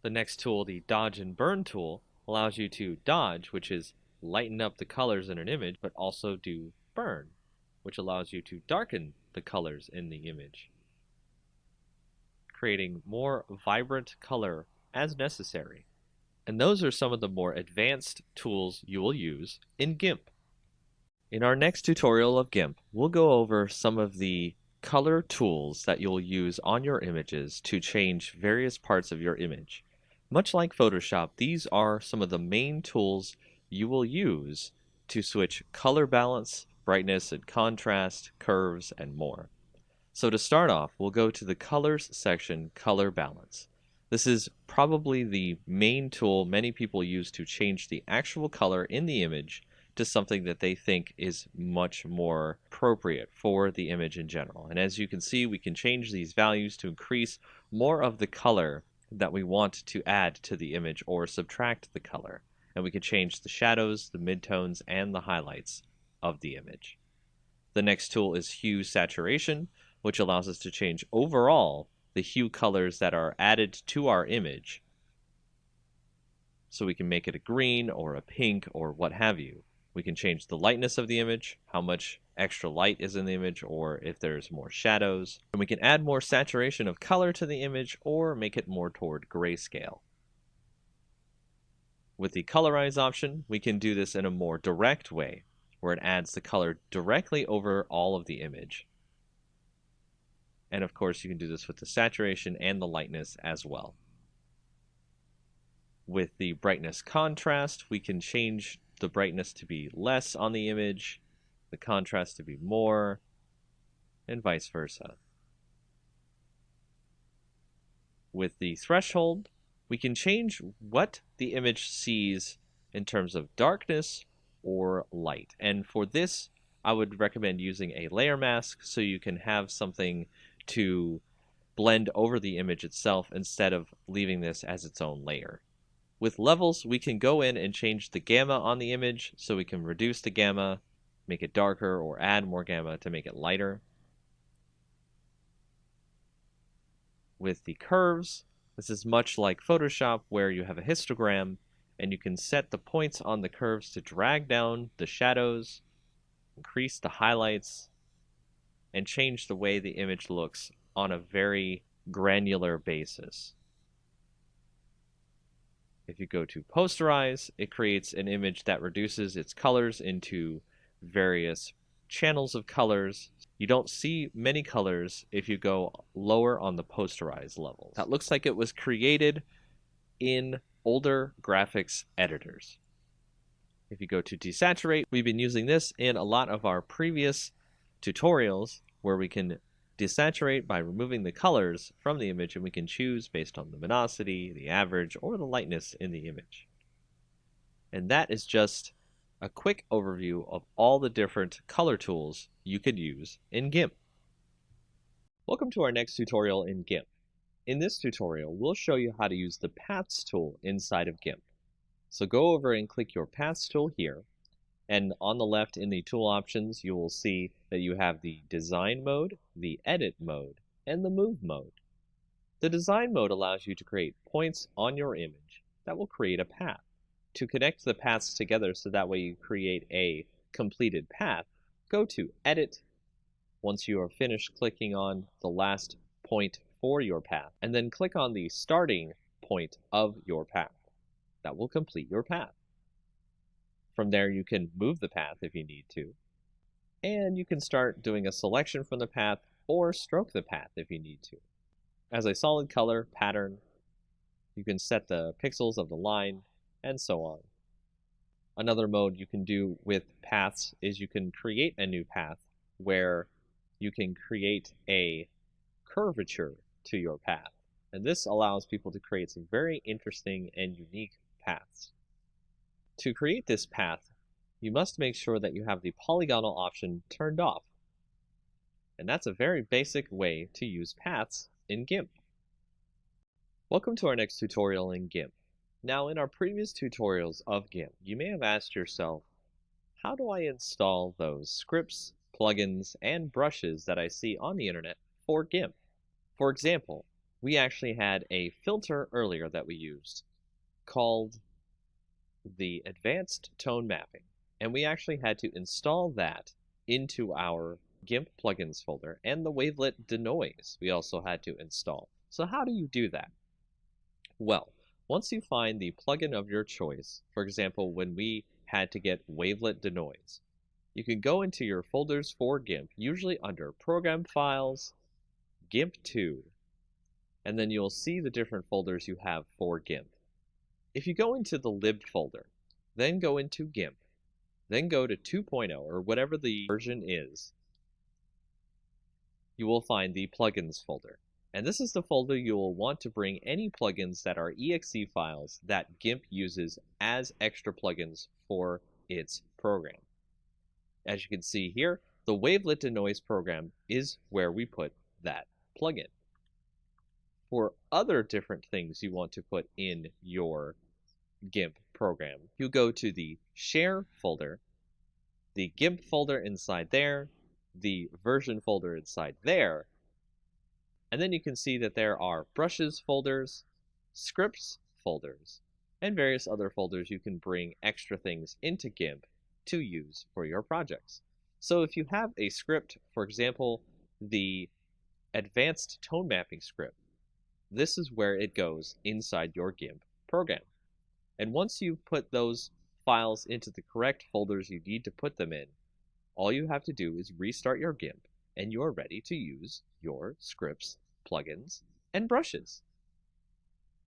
The next tool, the dodge and burn tool, allows you to dodge, which is lighten up the colors in an image, but also do burn, which allows you to darken the colors in the image, creating more vibrant color as necessary. And those are some of the more advanced tools you will use in GIMP. In our next tutorial of GIMP, we'll go over some of the color tools that you'll use on your images to change various parts of your image. Much like Photoshop, these are some of the main tools you will use to switch color balance, brightness and contrast, curves, and more. So to start off, we'll go to the Colors section, Color Balance. This is probably the main tool many people use to change the actual color in the image to something that they think is much more appropriate for the image in general. And as you can see, we can change these values to increase more of the color that we want to add to the image or subtract the color. And we can change the shadows, the midtones, and the highlights of the image. The next tool is Hue Saturation, which allows us to change overall the hue colors that are added to our image. So we can make it a green or a pink or what have you. We can change the lightness of the image, how much extra light is in the image, or if there's more shadows. And we can add more saturation of color to the image or make it more toward grayscale. With the Colorize option, we can do this in a more direct way, where it adds the color directly over all of the image. And of course, you can do this with the saturation and the lightness as well. With the brightness contrast, we can change the brightness to be less on the image, the contrast to be more, and vice versa. With the threshold, we can change what the image sees in terms of darkness or light. And for this, I would recommend using a layer mask so you can have something to blend over the image itself instead of leaving this as its own layer. With levels, we can go in and change the gamma on the image, so we can reduce the gamma, make it darker, or add more gamma to make it lighter. With the curves, this is much like Photoshop, where you have a histogram, and you can set the points on the curves to drag down the shadows, increase the highlights, and change the way the image looks on a very granular basis. If you go to posterize, it creates an image that reduces its colors into various channels of colors. You don't see many colors if you go lower on the posterize level. That looks like it was created in older graphics editors. If you go to desaturate, we've been using this in a lot of our previous tutorials where we can desaturate by removing the colors from the image, and we can choose based on the luminosity, the average, or the lightness in the image. And that is just a quick overview of all the different color tools you could use in GIMP. Welcome to our next tutorial in GIMP. In this tutorial, we'll show you how to use the Paths tool inside of GIMP. So go over and click your Paths tool here, and on the left in the tool options, you will see that you have the Design mode, the Edit mode, and the Move mode. The Design mode allows you to create points on your image that will create a path. To connect the paths together so that way you create a completed path, go to Edit once you are finished clicking on the last point for your path, and then click on the starting point of your path. That will complete your path. From there, you can move the path if you need to, and you can start doing a selection from the path or stroke the path if you need to. As a solid color pattern, you can set the pixels of the line, and so on. Another mode you can do with paths is you can create a new path where you can create a curvature to your path. And this allows people to create some very interesting and unique paths. To create this path, you must make sure that you have the polygonal option turned off. And that's a very basic way to use paths in GIMP. Welcome to our next tutorial in GIMP. Now, in our previous tutorials of GIMP, you may have asked yourself, how do I install those scripts, plugins, and brushes that I see on the internet for GIMP? For example, we actually had a filter earlier that we used called the Advanced Tone Mapping, and we actually had to install that into our GIMP plugins folder, and the Wavelet Denoise we also had to install. So how do you do that? Well, once you find the plugin of your choice, for example, when we had to get Wavelet Denoise, you can go into your folders for GIMP, usually under Program Files, GIMP2, and then you'll see the different folders you have for GIMP. If you go into the lib folder, then go into GIMP, then go to 2.0 or whatever the version is, you will find the plugins folder. And this is the folder you will want to bring any plugins that are exe files that GIMP uses as extra plugins for its program. As you can see here, the Wavelet Denoise program is where we put that plugin. For other different things you want to put in your GIMP program, you go to the Share folder, the GIMP folder inside there, the version folder inside there, and then you can see that there are brushes folders, scripts folders, and various other folders you can bring extra things into GIMP to use for your projects. So if you have a script, for example, the Advanced Tone Mapping script, this is where it goes inside your GIMP program. And once you've put those files into the correct folders you need to put them in, all you have to do is restart your GIMP, and you're ready to use your scripts, plugins, and brushes.